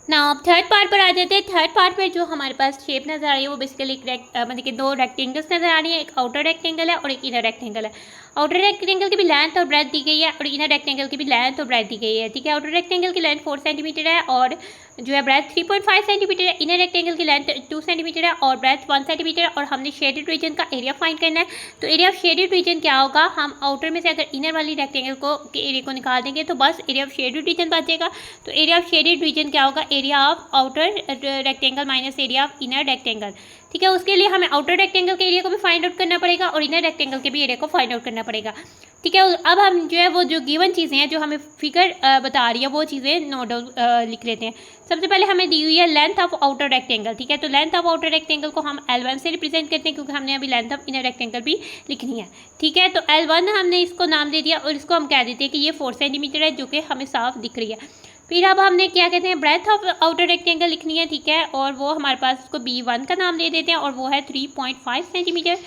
ना अब थर्ड पार्ट पर आ जाते हैं। थर्ड पार्ट में जो हमारे पास शेप नज़र आ रही है वो बेसिकली मतलब कि दो रेक्टेंगल्स नज़र आ रही है, एक आउटर रेक्टेंगल है और एक इनर रेक्टेंगल है। आउटर रेक्टेंगल की भी लेंथ और ब्रेथ दी गई है और इनर रेक्टेंगल की भी लेंथ और ब्रेथ दी गई है, ठीक है। आउटर रेक्टेंगल की लेंथ 4 सेंटीमीटर है और जो है ब्रेथ 3.5 सेंटीमीटर है। इनर रेक्टेंगल की लेंथ 2 सेंटीमीटर है और ब्रेथ 1 सेंटीमीटर। और हमने शेडेड रीजन का एरिया फाइंड करना है। तो एरिया ऑफ शेडेड रीजन क्या होगा, हम आउटर में से अगर इनर वाली रेक्टेंगल को के एरिया को निकाल देंगे तो बस एरिया ऑफ शेडेड रीजन बचेगा। तो एरिया ऑफ शेडेड रीजन क्या होगा, area of outer rectangle minus area of inner rectangle, ठीक है। उसके लिए हमें आउटर रेक्टेंगल के एरिया को भी फाइंड आउट करना पड़ेगा और इनर रेक्टेंगल के भी एरिया को फाइंड आउट करना पड़ेगा, ठीक है। अब हम जो है वो जो गिवन चीज़ें हैं जो हमें फिगर बता रही है वो चीज़ें नोट डाउन लिख लेते हैं। सबसे पहले हमें दी हुई है लेंथ ऑफ आउटर रेक्टेंगल, ठीक है। तो लेंथ ऑफ आउटर रेक्टेंगल को हम L1 से रिप्रेजेंट करते हैं क्योंकि हमने अभी लेंथ ऑफ इनर रेक्टेंगल भी लिखनी है, ठीक है। तो L1 हमने इसको नाम दे दिया और इसको हम कह देते हैं कि ये 4 सेंटीमीटर है, जो कि हमें साफ दिख रही है। फिर अब हमने क्या कहते हैं, ब्रेथ ऑफ आउटर रेक्टेंगल लिखनी है, ठीक है। और वो हमारे पास उसको B1 का नाम दे देते हैं और वो है 3.5 सेंटीमीटर,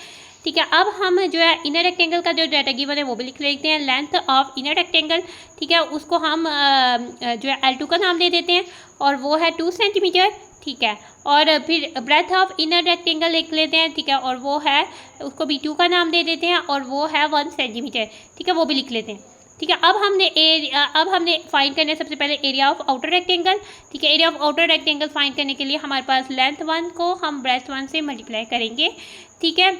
ठीक है। अब हम जो है इनर रेक्टेंगल का जो डाटा गिवन है वो भी लिख लेते हैं, लेंथ ऑफ इनर रेक्टेंगल, ठीक है। उसको हम जो है L2 का नाम दे देते हैं और वो है 2 सेंटीमीटर, ठीक है। और फिर ब्रेथ ऑफ इनर रेक्टेंगल लिख लेते हैं, ठीक है। और वो है, उसको B2 का नाम दे देते हैं और वो है 1 सेंटीमीटर, ठीक है। वो भी लिख लेते हैं, ठीक है। अब हमने फाइंड करना है सबसे पहले एरिया ऑफ आउटर रेक्टेंगल, ठीक है। Area of outer rectangle find करने के लिए हमारे पास लेंथ 1 को हम ब्रेथ 1 से मल्टीप्लाई करेंगे, ठीक है।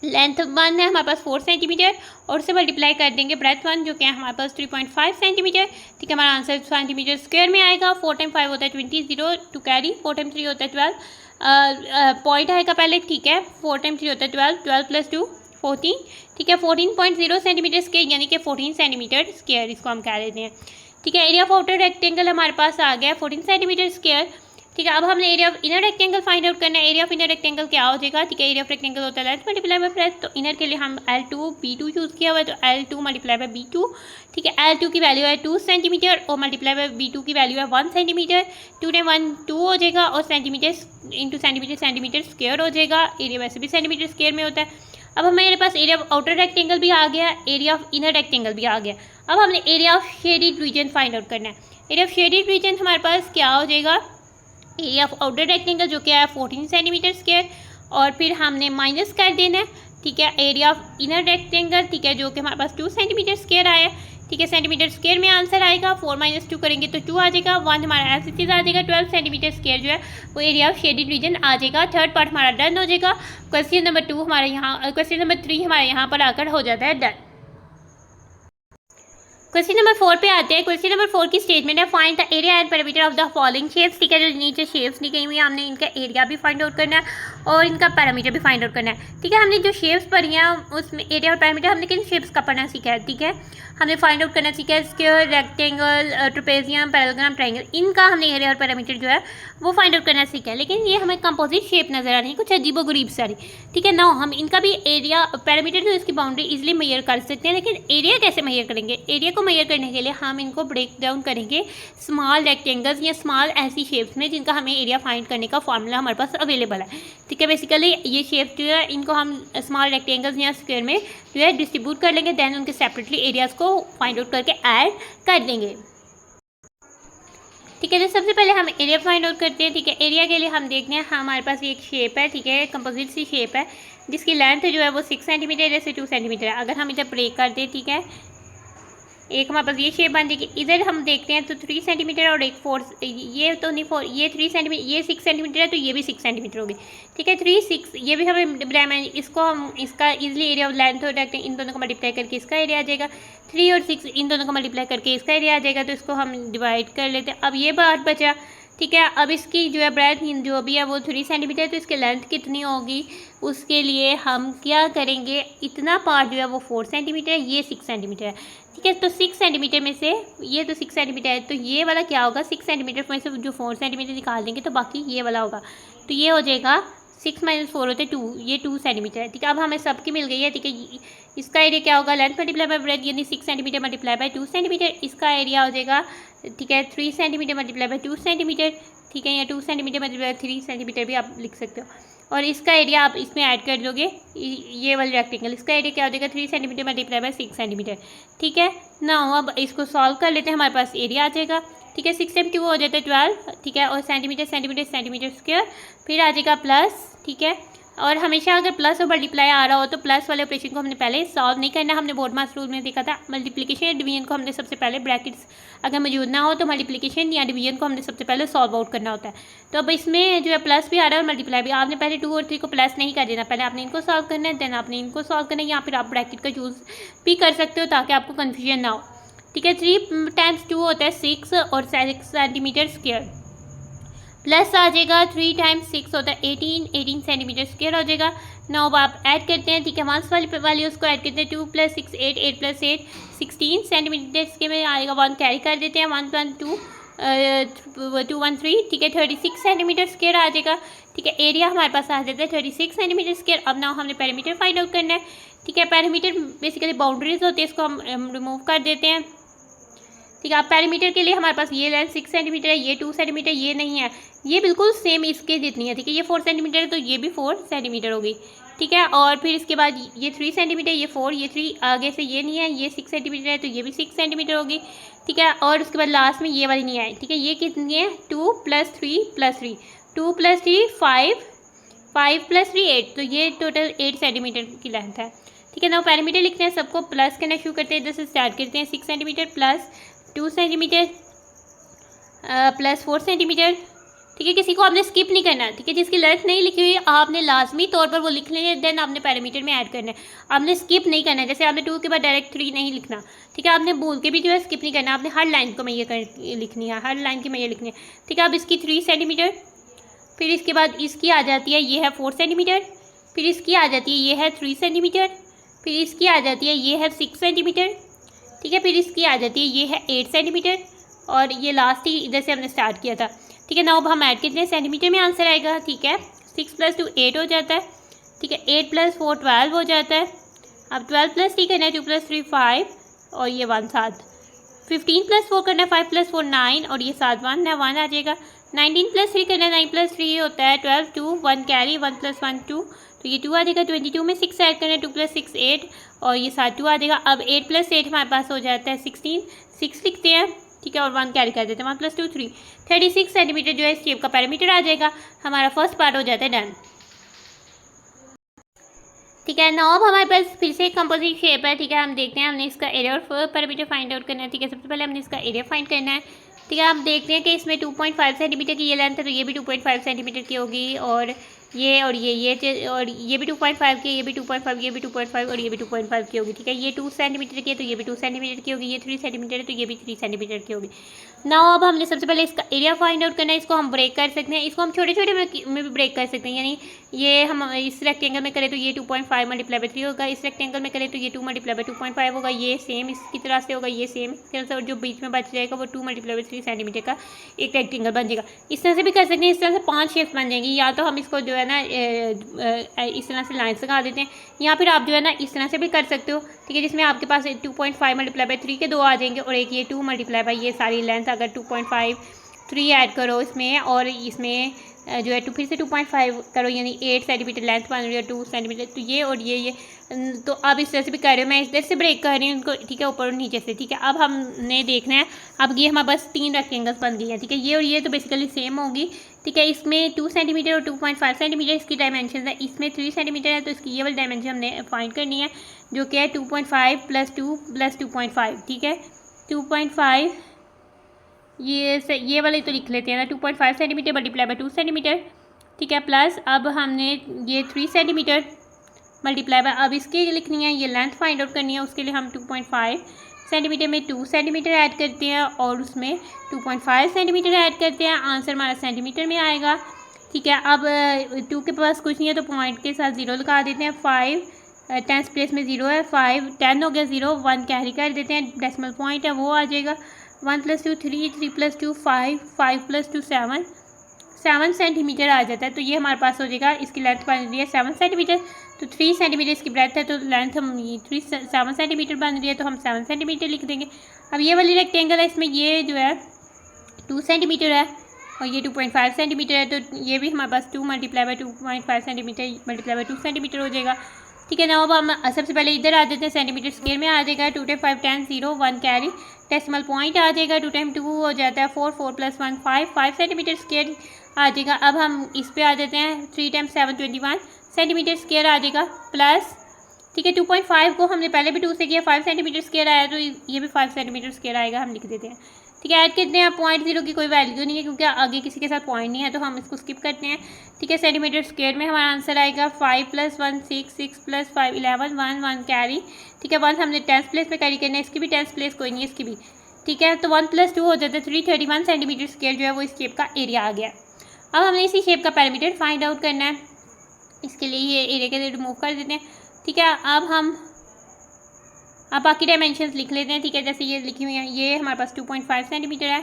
लेंथ 1 है हमारे पास 4 सेंटीमीटर और उससे मल्टीप्लाई कर देंगे ब्रेथ 1 जो कि है हमारे पास 3.5 सेंटीमीटर, ठीक है। हमारा आंसर सेंटीमीटर स्क्वायर में आएगा। 4 टाइम 5 होता है 20, 0 टू कैरी, 4 टाइम 3 होता है 12, पॉइंट आएगा पहले, ठीक है। 4 टाइम 3 होता है 12, 12 प्लस 2 14, ठीक है। 14.0 सेंटीमीटर स्क्वायर यानी कि 14 सेंटीमीटर स्क्वायर इसको हम कह देते हैं, ठीक है। एरिया ऑफ आउटर रेक्टेंगल हमारे पास आ गया 14 सेंटीमीटर स्क्वायर, ठीक है। अब हमने area of inner rectangle find out करना है। एरिया ऑफ इनर रेक्टेंगल क्या हो जाएगा, ठीक है। एरिया ऑफ रेक्टेंगल होता है लेंथ मल्टीप्लाई बाय ब्रेथ, तो इनर के लिए हम L2 B2 चूज़ किया हुआ है, तो L2 मल्टीप्लाई बाय B2, ठीक है। L2 की वैल्यू है 2 सेंटीमीटर और मल्टीप्लाई बाय B2 की वैल्यू है 1 सेंटीमीटर। 2 ने 1 2 हो जाएगा और centimetre into centimetre centimetre square हो जाएगा। एरिया वैसे भी सेंटीमीटर स्क्वायर में होता है। अब हमारे पास एरिया ऑफ आउटर रेक्टेंगल भी आ गया, एरिया ऑफ इनर रेक्टेंगल भी आ गया। अब हमने area of shaded region find out करना है। एरिया ऑफ शेडेड रीजन हमारे पास क्या हो जाएगा, एरिया ऑफ आउटर रेक्टेंगल जो कि है 14 सेंटीमीटर स्क्वायर और फिर हमने माइनस कर देना है, ठीक है। एरिया ऑफ इनर रेक्टेंगल, ठीक है, जो कि हमारे पास 2 सेंटीमीटर स्क्वायर आया, ठीक है। सेंटीमीटर स्क्वायर में आंसर आएगा, 4 - 2 करेंगे तो 2 आ जाएगा, 1 हमारा ऐसी चीज़ आ जाएगा। 12 सेंटीमीटर स्क्वायर जो है वो एरिया ऑफ शेडेड रीजन आ जाएगा। थर्ड पार्ट हमारा डन हो जाएगा। क्वेश्चन नंबर 2 हमारे यहाँ, क्वेश्चन नंबर 3 हमारे यहाँ पर आकर हो जाता है डन। क्वेश्चन नंबर 4 पे आते हैं। क्वेश्चन नंबर 4 की स्टेटमेंट है, find the area and parameter of the following shapes, ठीक है। जो नीचे शेप्स दी गई हुई है हमने इनका एरिया भी फाइंड आउट करना है और इनका पैरामीटर भी फाइंड आउट करना है, ठीक है। हमने जो शेप्स पढ़ी हैं उसमें एरिया और पैरामीटर हमने किन शेप्स का पढ़ना सीखा है, ठीक है। हमने फाइंड आउट करना सीखा है square, rectangle, trapezium, parallelogram, triangle, इनका हमने एरिया और पैरामीटर जो है वो फाइंड आउट करना सीखा है। लेकिन ये हमें कंपोजिट शेप नजर आ रही है कुछ अजीबोगरीब सारी, ठीक है ना। हम इनका भी एरिया पैरामीटर जो इसकी बाउंड्री इजीली मेजर कर सकते हैं, लेकिन एरिया कैसे मेजर करेंगे। एरिया को मेजर करने के लिए हम इनको ब्रेक डाउन करेंगे स्मॉल रेक्टेंगल्स या स्मॉल ऐसी शेप्स में जिनका हमें एरिया फाइंड करने का फॉर्मूला हमारे पास अवेलेबल है, ठीक है। बेसिकली ये शेप जो है इनको हम स्मॉल रेक्टेंगल्स या स्क्वायर में जो है डिस्ट्रीब्यूट कर लेंगे, देन उनके सेपरेटली एरियाज को फाइंड आउट करके ऐड कर देंगे, ठीक है। तो सबसे पहले हम एरिया फाइंड आउट करते हैं, ठीक है। एरिया के लिए हम देखते हैं हमारे पास एक शेप है, ठीक है, कंपोजिट सी शेप है जिसकी लेंथ जो है वो 6 सेंटीमीटर जैसे 2 सेंटीमीटर है। अगर हम इधर ब्रेक कर दें, ठीक है, एक हमारे पास ये शेप बन जाएगी। इधर हम देखते हैं तो 3 सेंटीमीटर और एक 4, ये तो नहीं 4, ये 3 सेंटीमीटर, ये 6 सेंटीमीटर है तो ये भी 6 सेंटीमीटर होगी, ठीक है। 3 6 ये भी हमें इसको हम इसका इजीली एरिया ऑफ लेंथ और रेक्टेंगल इन दोनों को मल्टीप्लाई करके इसका एरिया आ जाएगा। 3 और 6 इन दोनों को मल्टीप्लाई करके इसका एरिया आ जाएगा, तो इसको हम डिवाइड कर लेते हैं। अब ये बात बचा, ठीक है। अब इसकी जो है ब्रेथ जो भी है वो 3 सेंटीमीटर, तो इसकी लेंथ कितनी होगी उसके लिए हम क्या करेंगे, इतना पार्ट जो है वो 4 सेंटीमीटर है, ये 6 सेंटीमीटर है, ठीक है। तो 6 सेंटीमीटर में से ये तो 6 सेंटीमीटर है, तो ये वाला क्या होगा, 6 सेंटीमीटर में से जो 4 सेंटीमीटर निकाल देंगे तो बाकी ये वाला होगा, तो ये हो जाएगा 6 - 4 होते 2, ये 2 सेंटीमीटर है, ठीक है। अब हमें सबकी मिल गई है, ठीक है। इसका एरिया क्या होगा, लेंथ मल्टीप्लाई बाय ब्रेथ यानी 6 सेंटीमीटर मल्टीप्लाई बाय 2 सेंटीमीटर, इसका एरिया हो जाएगा, ठीक है, 3 सेंटीमीटर मल्टीप्लाई बाय 2 सेंटीमीटर, ठीक है। या 2 सेंटीमीटर मल्टीप्लाई बाय 3 सेंटीमीटर भी आप लिख सकते हो। और इसका एरिया आप इसमें ऐड कर दोगे, ये वाले रेक्टेंगल, इसका एरिया क्या हो जाएगा 3 सेंटीमीटर मल्टीप्लाई बाय 6 सेंटीमीटर, ठीक है ना। अब इसको सॉल्व कर लेते हैं, हमारे पास एरिया आ जाएगा, ठीक है, 6 टाइम 2 हो जाता है 12, ठीक है, और सेंटीमीटर सेंटीमीटर सेंटीमीटर स्क्वायर, फिर आ जाएगा प्लस, ठीक है। और हमेशा अगर प्लस और मल्टीप्लाई आ रहा हो तो प्लस वाले ऑपरेशन को हमने पहले सॉल्व नहीं करना। हमने बोर्ड मास रूल में देखा था मल्टीप्लिकेशन या डिवीजन को हमने सबसे पहले ब्रैकेट्स अगर मौजूद ना हो तो मल्टीप्लिकेशन या डिवीजन को हमने सबसे पहले सॉल्व आउट करना होता है। तो अब इसमें जो है प्लस भी आ रहा है और मल्टीप्लाई भी। आपने पहले 2 और 3 को प्लस नहीं कर देना, पहले आपने इनको सॉल्व करना है, देन आपने इनको सॉल्व करना है, या फिर आप ब्रैकेट का यूज़ भी कर सकते हो ताकि आपको कन्फ्यूजन ना हो, ठीक है। 3 टाइम्स 2 होता है 6 और 6 सेंटीमीटर स्क्वायर, प्लस आ जाएगा 3 टाइम्स 6 होता है 18 सेंटीमीटर स्क्वायर हो जाएगा। नाउ आप ऐड करते हैं, ठीक है, वंस वाली उसको ऐड करते हैं, 2 + 6 8 8 + 8 16 सेंटीमीटर स्क्वायर में आएगा, 1 कैरी कर देते हैं, 1 1 2 2 1 3, ठीक है, 36 सेंटीमीटर स्क्वायर आ जाएगा, ठीक है। एरिया हमारे पास आ जाता है 36 सेंटीमीटर स्क्वायर। अब नाउ हमने पैरामीटर फाइंड आउट करना है, ठीक है। पैरामीटर बेसिकली बाउंड्रीज होती है, इसको हम रिमूव कर देते हैं, ठीक है। अब पैरामीटर के लिए हमारे पास ये लेंथ 6 सेंटीमीटर है, ये 2 सेंटीमीटर, ये नहीं है, ये बिल्कुल सेम इसके जितनी है, ठीक है। ये 4 सेंटीमीटर है तो ये भी 4 सेंटीमीटर होगी, ठीक है। और फिर इसके बाद ये 3 सेंटीमीटर, ये 4, ये 3, आगे से ये नहीं है, ये 6 सेंटीमीटर है तो ये भी 6 सेंटीमीटर होगी, ठीक है। और उसके बाद लास्ट में ये वाली नहीं आई, ठीक है। ये कितनी है 2 + 3 + 3, 2 + 3 5, 5 + 3 8, तो ये टोटल 8 सेंटीमीटर की लेंथ है, ठीक है ना। पैरामीटर लिखते हैं, सबको प्लस करना शुरू करते हैं, इधर से स्टार्ट करते हैं। 6 सेंटीमीटर + 2 सेंटीमीटर + 4 सेंटीमीटर, ठीक है। किसी को आपने स्किप नहीं करना, ठीक है। जिसकी लेंथ नहीं लिखी हुई आपने लाजमी तौर पर वो लिख लेना है, देन आपने पैरामीटर में ऐड करना है, आपने स्किप नहीं करना है। जैसे आपने 2 के बाद डायरेक्ट 3 नहीं लिखना, ठीक है। आपने बोल के भी जो है स्किप नहीं करना, आपने हर लाइन को मैयर लिखनी है, हर लाइन की मैयर लिखनी है, ठीक है। अब इसकी 3 सेंटीमीटर, फिर इसके बाद इसकी आ जाती है ये है 4 सेंटीमीटर, फिर इसकी आ जाती है ये है 3 सेंटीमीटर, फिर इसकी आ जाती है ये है 6 सेंटीमीटर, ठीक है। फिर इसकी आ जाती है ये है 8 सेंटीमीटर, और ये लास्ट ही इधर से हमने स्टार्ट किया था, ठीक है ना। अब हम ऐड करते हैं, सेंटीमीटर में आंसर आएगा, ठीक है। 6 + 2 8 हो जाता है, ठीक है। 8 + 4 12 हो जाता है। अब 12 + 3 करना है, 2 + 3 5, और ये 1 7, 15 + 4 करना है, 5 + 4 9, और ये 7 1 है, 1 आ जाएगा। 19 + 3 करना है, 9 + 3 होता है 12, 2 1 कैरी, 1 + 1 2, तो ये 2 आ जाएगा। 22 में 6 ऐड करना है, 2 + 6 8, और ये 7 2 आ जाएगा। अब 8 + 8 हमारे पास हो जाता है 16, 6 लिखते हैं, ठीक है, और 1 कैरी कर देते हैं, 1 + 2 3, 36 सेंटीमीटर जो है इस शेप का पैरामीटर आ जाएगा। हमारा फर्स्ट पार्ट हो जाता है डन, ठीक है। नाउ अब हमारे पास फिर से एक कंपोजिट शेप है, ठीक है। हम देखते हैं, हमने इसका एरिया और पैरामीटर फाइंड आउट करना है, ठीक है। सबसे पहले हमने इसका एरिया फाइंड करना है, ठीक है। आप देखते हैं कि इसमें 2.5 सेंटीमीटर की ये लेंथ है, तो ये भी 2.5 सेंटीमीटर की होगी, और ये और ये भी 2.5 की, ये भी 2.5, ये भी 2.5, और ये भी 2.5 की होगी, ठीक है। ये 2 सेंटीमीटर की है तो ये भी 2 सेंटीमीटर की होगी, ये 3 सेंटीमीटर है तो ये भी 3 सेंटीमीटर की होगी। नाउ अब हमने सबसे पहले इसका एरिया फाइंड आउट करना है। इसको हम ब्रेक कर सकते हैं, इसको हम छोटे छोटे में भी ब्रेक कर सकते हैं, यानी ये हम इस रेक्टेंगल में करें तो ये 2.5 × 3 होगा, इस रेक्टेंगल में करें तो ये 2 × 2.5 होगा, ये सेम इसकी तरह से होगा, ये सेम तरह से, और जो बीच में बच जाएगा वो 2 × 3 सेंटीमीटर का एक रेक्टेंगल बन जाएगा। इस तरह से भी कर सकते हैं, इस तरह से 5 शेप्स बन जाएंगी। या तो हम इसको जो है ना इस तरह से लाइन्स लगा देते हैं, या फिर आप जो है ना इस तरह से भी कर सकते हो, ठीक है, जिसमें आपके पास 2.5 × 3 के 2 आ जाएंगे, और एक ये 2 × ये सारी लेंथ, अगर 2.5 3 ऐड करो इसमें, और इसमें जो है फिर से 2.5 करो, यानी 8 सेंटीमीटर लेंथ बन रही है, 2 सेंटीमीटर, तो ये और ये तो अब इस तरह से भी कर रहे हो, मैं इस तरह से ब्रेक कर रही हूँ उनको, ठीक है, ऊपर और नीचे से, ठीक है। अब हमने देखना है, अब ये हमारे पास 3 रेक्टेंगल्स बन गई हैं, ठीक है। ये और ये तो बेसिकली सेम होगी, ठीक है। इसमें 2 सेंटीमीटर और 2.5 सेंटीमीटर इसकी डायमेंशन है, इसमें 3 सेंटीमीटर है, तो इसकी ये वाली डायमेंशन हमने फाइंड करनी है, जो कि है 2.5 + 2 + 2.5, ठीक है। 2.5 ये वाले तो लिख लेते हैं ना, 2.5 सेंटीमीटर × 2 सेंटीमीटर, ठीक है, प्लस अब हमने ये 3 सेंटीमीटर × अब इसके लिखनी है, ये लेंथ फाइंड आउट करनी है, उसके लिए हम 2.5 सेंटीमीटर में 2 सेंटीमीटर ऐड करते हैं, और उसमें 2.5 सेंटीमीटर ऐड करते हैं, आंसर हमारा सेंटीमीटर में आएगा, ठीक है। अब 2 के पास कुछ नहीं है तो पॉइंट के साथ 0 लगा देते हैं, 5 10th प्लेस में 0 है, 5 10 हो गया, 0 1 कैरी कर देते हैं, डेसिमल पॉइंट है वो आ जाएगा। 1 + 2 3, 3 + 2 5, 5 + 2 7, 7 सेंटीमीटर आ जाता है, तो ये हमारे पास हो जाएगा। इसकी लेंथ बन रही है 7 सेंटीमीटर, तो 3 सेंटीमीटर इसकी ब्रेथ है, तो लेंथ हम 7 सेंटीमीटर बन रही है, तो हम 7 सेंटीमीटर लिख देंगे। अब ये वाली रेक्टेंगल है, इसमें ये जो है 2 सेंटीमीटर है, और ये 2.5 सेंटीमीटर है, तो ये भी हमारे पास 2 × 2.5 सेंटीमीटर × 2 सेंटीमीटर हो जाएगा, ठीक है ना। अब हम सबसे पहले इधर आ देते हैं, सेंटीमीटर स्क्वायर में आ जाएगा, 2 5 10 0 1 कैरी, डेसिमल पॉइंट आ जाएगा, 2 टाइम 2 हो जाता है 4, 4 + 1 5, 5 सेंटीमीटर स्क्वायर आ जाएगा। अब हम इस पे आ जाते हैं, 3 टाइम्स 7 21 सेंटीमीटर स्क्वायर आ जाएगा प्लस, ठीक है 2.5 को हमने पहले भी 2 से किया, 5 सेंटीमीटर स्क्वायर आया तो ये भी 5 सेंटीमीटर स्क्वायर आएगा, हम लिख देते हैं। ठीक है, ऐड करते हैं। 0.0 की कोई वैल्यू नहीं है क्योंकि आगे किसी के साथ पॉइंट नहीं है तो हम इसको स्किप करते हैं। ठीक है, सेंटीमीटर स्क्वायर में हमारा आंसर आएगा 5 + 1 6, 6 + 5 11, 1 1 कैरी। ठीक है, 1 हमने 10th प्लेस में कैरी करना है, इसकी भी 10th प्लेस कोई नहीं है, इसकी भी। ठीक है, तो 1 + 2 हो जाता है 331 सेंटीमीटर स्क्वायर जो है वो इस शेप का एरिया आ गया। अब हमने इसी शेप का पैरामीटर फाइंड आउट करना है, इसके लिए ये एरिया के लिए रिमूव कर देते हैं। ठीक है, अब बाकी डायमेंशंस लिख लेते हैं। ठीक है, जैसे ये लिखी हुई है, ये हमारे पास 2.5 सेंटीमीटर है।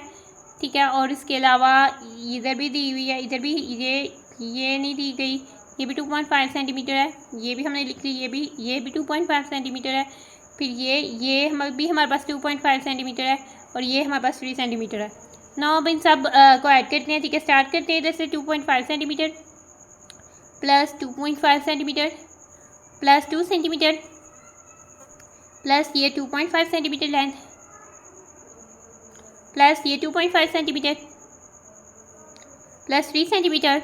ठीक है, और इसके अलावा इधर भी दी हुई है, इधर भी ये नहीं दी गई, ये भी 2.5 सेंटीमीटर है, ये भी हमने लिख ली, ये भी 2.5 सेंटीमीटर है। फिर ये भी हमारे पास 2.5 सेंटीमीटर है और ये हमारे पास 3 सेंटीमीटर है। नाउ अब इन सब को ऐड करते हैं। ठीक है, स्टार्ट करते हैं इधर से, 2.5 centimetre plus 2.5 centimetre plus 2 centimetre plus ये 2.5 सेंटीमीटर लेंथ प्लस ये 2.5 centimetre plus 3 centimetre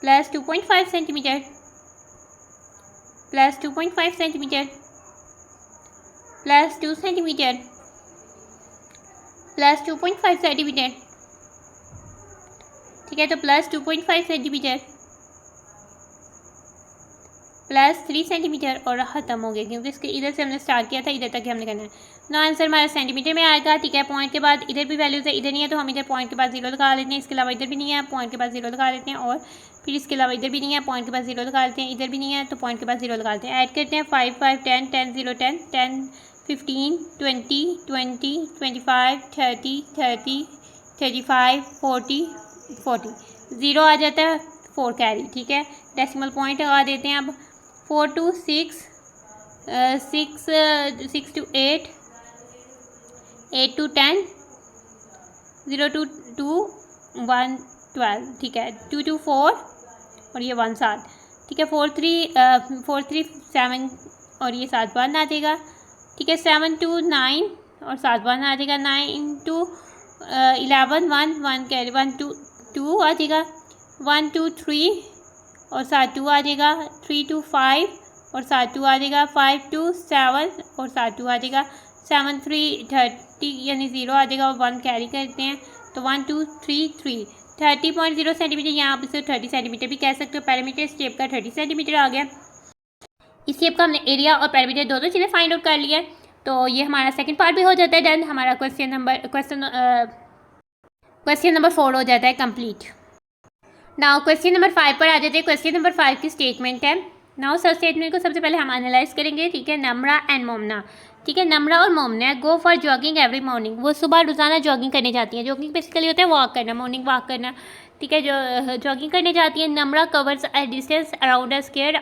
plus 2.5 centimetre plus 2.5 centimetre plus 2 centimetre plus 2.5 centimetre. ठीक है, तो प्लस 2.5 सेंटीमीटर प्लस 3 सेंटीमीटर और ख़त्म हो गया क्योंकि इसके इधर से हमने स्टार्ट किया था, इधर तक ही हमने करना है ना। आंसर हमारा सेंटीमीटर में आएगा। ठीक है, पॉइंट के बाद इधर भी वैल्यूज है, इधर नहीं है तो हम इधर पॉइंट के बाद 0 लगा लेते हैं, इसके अलावा इधर भी नहीं है, पॉइंट के बाद 0 लगा लेते हैं, और फिर इसके अलावा इधर भी नहीं है, पॉइंट के बाद 0 लगा लेते हैं, इधर भी नहीं है तो पॉइंट के बाद 0 लगा लेते हैं। ऐड करते हैं 5 5 10 10 0 10 10 15 20 20 25 30 30 35 40 40 0 आ जाता है 4 कैरी। ठीक है, डेसिमल पॉइंट लगा देते हैं। अब 4 to 6 6 to 8 8 to 10 0 to 2 1 12। ठीक है, 2 to 4 और ये 1 7। ठीक है, 4 3 7 और ये 7 1 आ जाएगा। ठीक है, 7 to 9 और 7 1 आ जाएगा, 9 to 11 1 1 कैरी, 1 to 2 आ जाएगा, 1 to 3 और 7 2 आ जाएगा, 3 to 5 और 7 2 आ जाएगा, 5 to 7 और 7 2 आ जाएगा, 7 3 30 यानी 0 आ जाएगा और 1 कैरी करते हैं तो 1 2 3 3 30.0 सेंटीमीटर, यहाँ आप इसे 30 सेंटीमीटर भी कह सकते हो। पैरामीटर इस शेप का 30 सेंटीमीटर आ गया। इस शेप का हमने एरिया और पैरामीटर दोनों चीज़ें फाइंड आउट कर लिया, तो ये हमारा सेकंड पार्ट भी हो जाता है डन। हमारा क्वेश्चन नंबर 4 हो जाता है कंप्लीट। नाउ क्वेश्चन नंबर 5 पर आ जाते हैं। क्वेश्चन नंबर 5 की स्टेटमेंट है। नाउ सब स्टेटमेंट को सबसे पहले हम एनालाइज करेंगे। ठीक है, नम्रा एंड मोमना। ठीक है, नम्रा और Momna go for jogging every morning. वो सुबह रोजाना जॉगिंग करने जाती हैं। जॉगिंग बेसिकली होता है वॉक करना, मॉर्निंग वॉक करना। ठीक है, जो जॉगिंग करने जाती है। Namra covers a distance around a square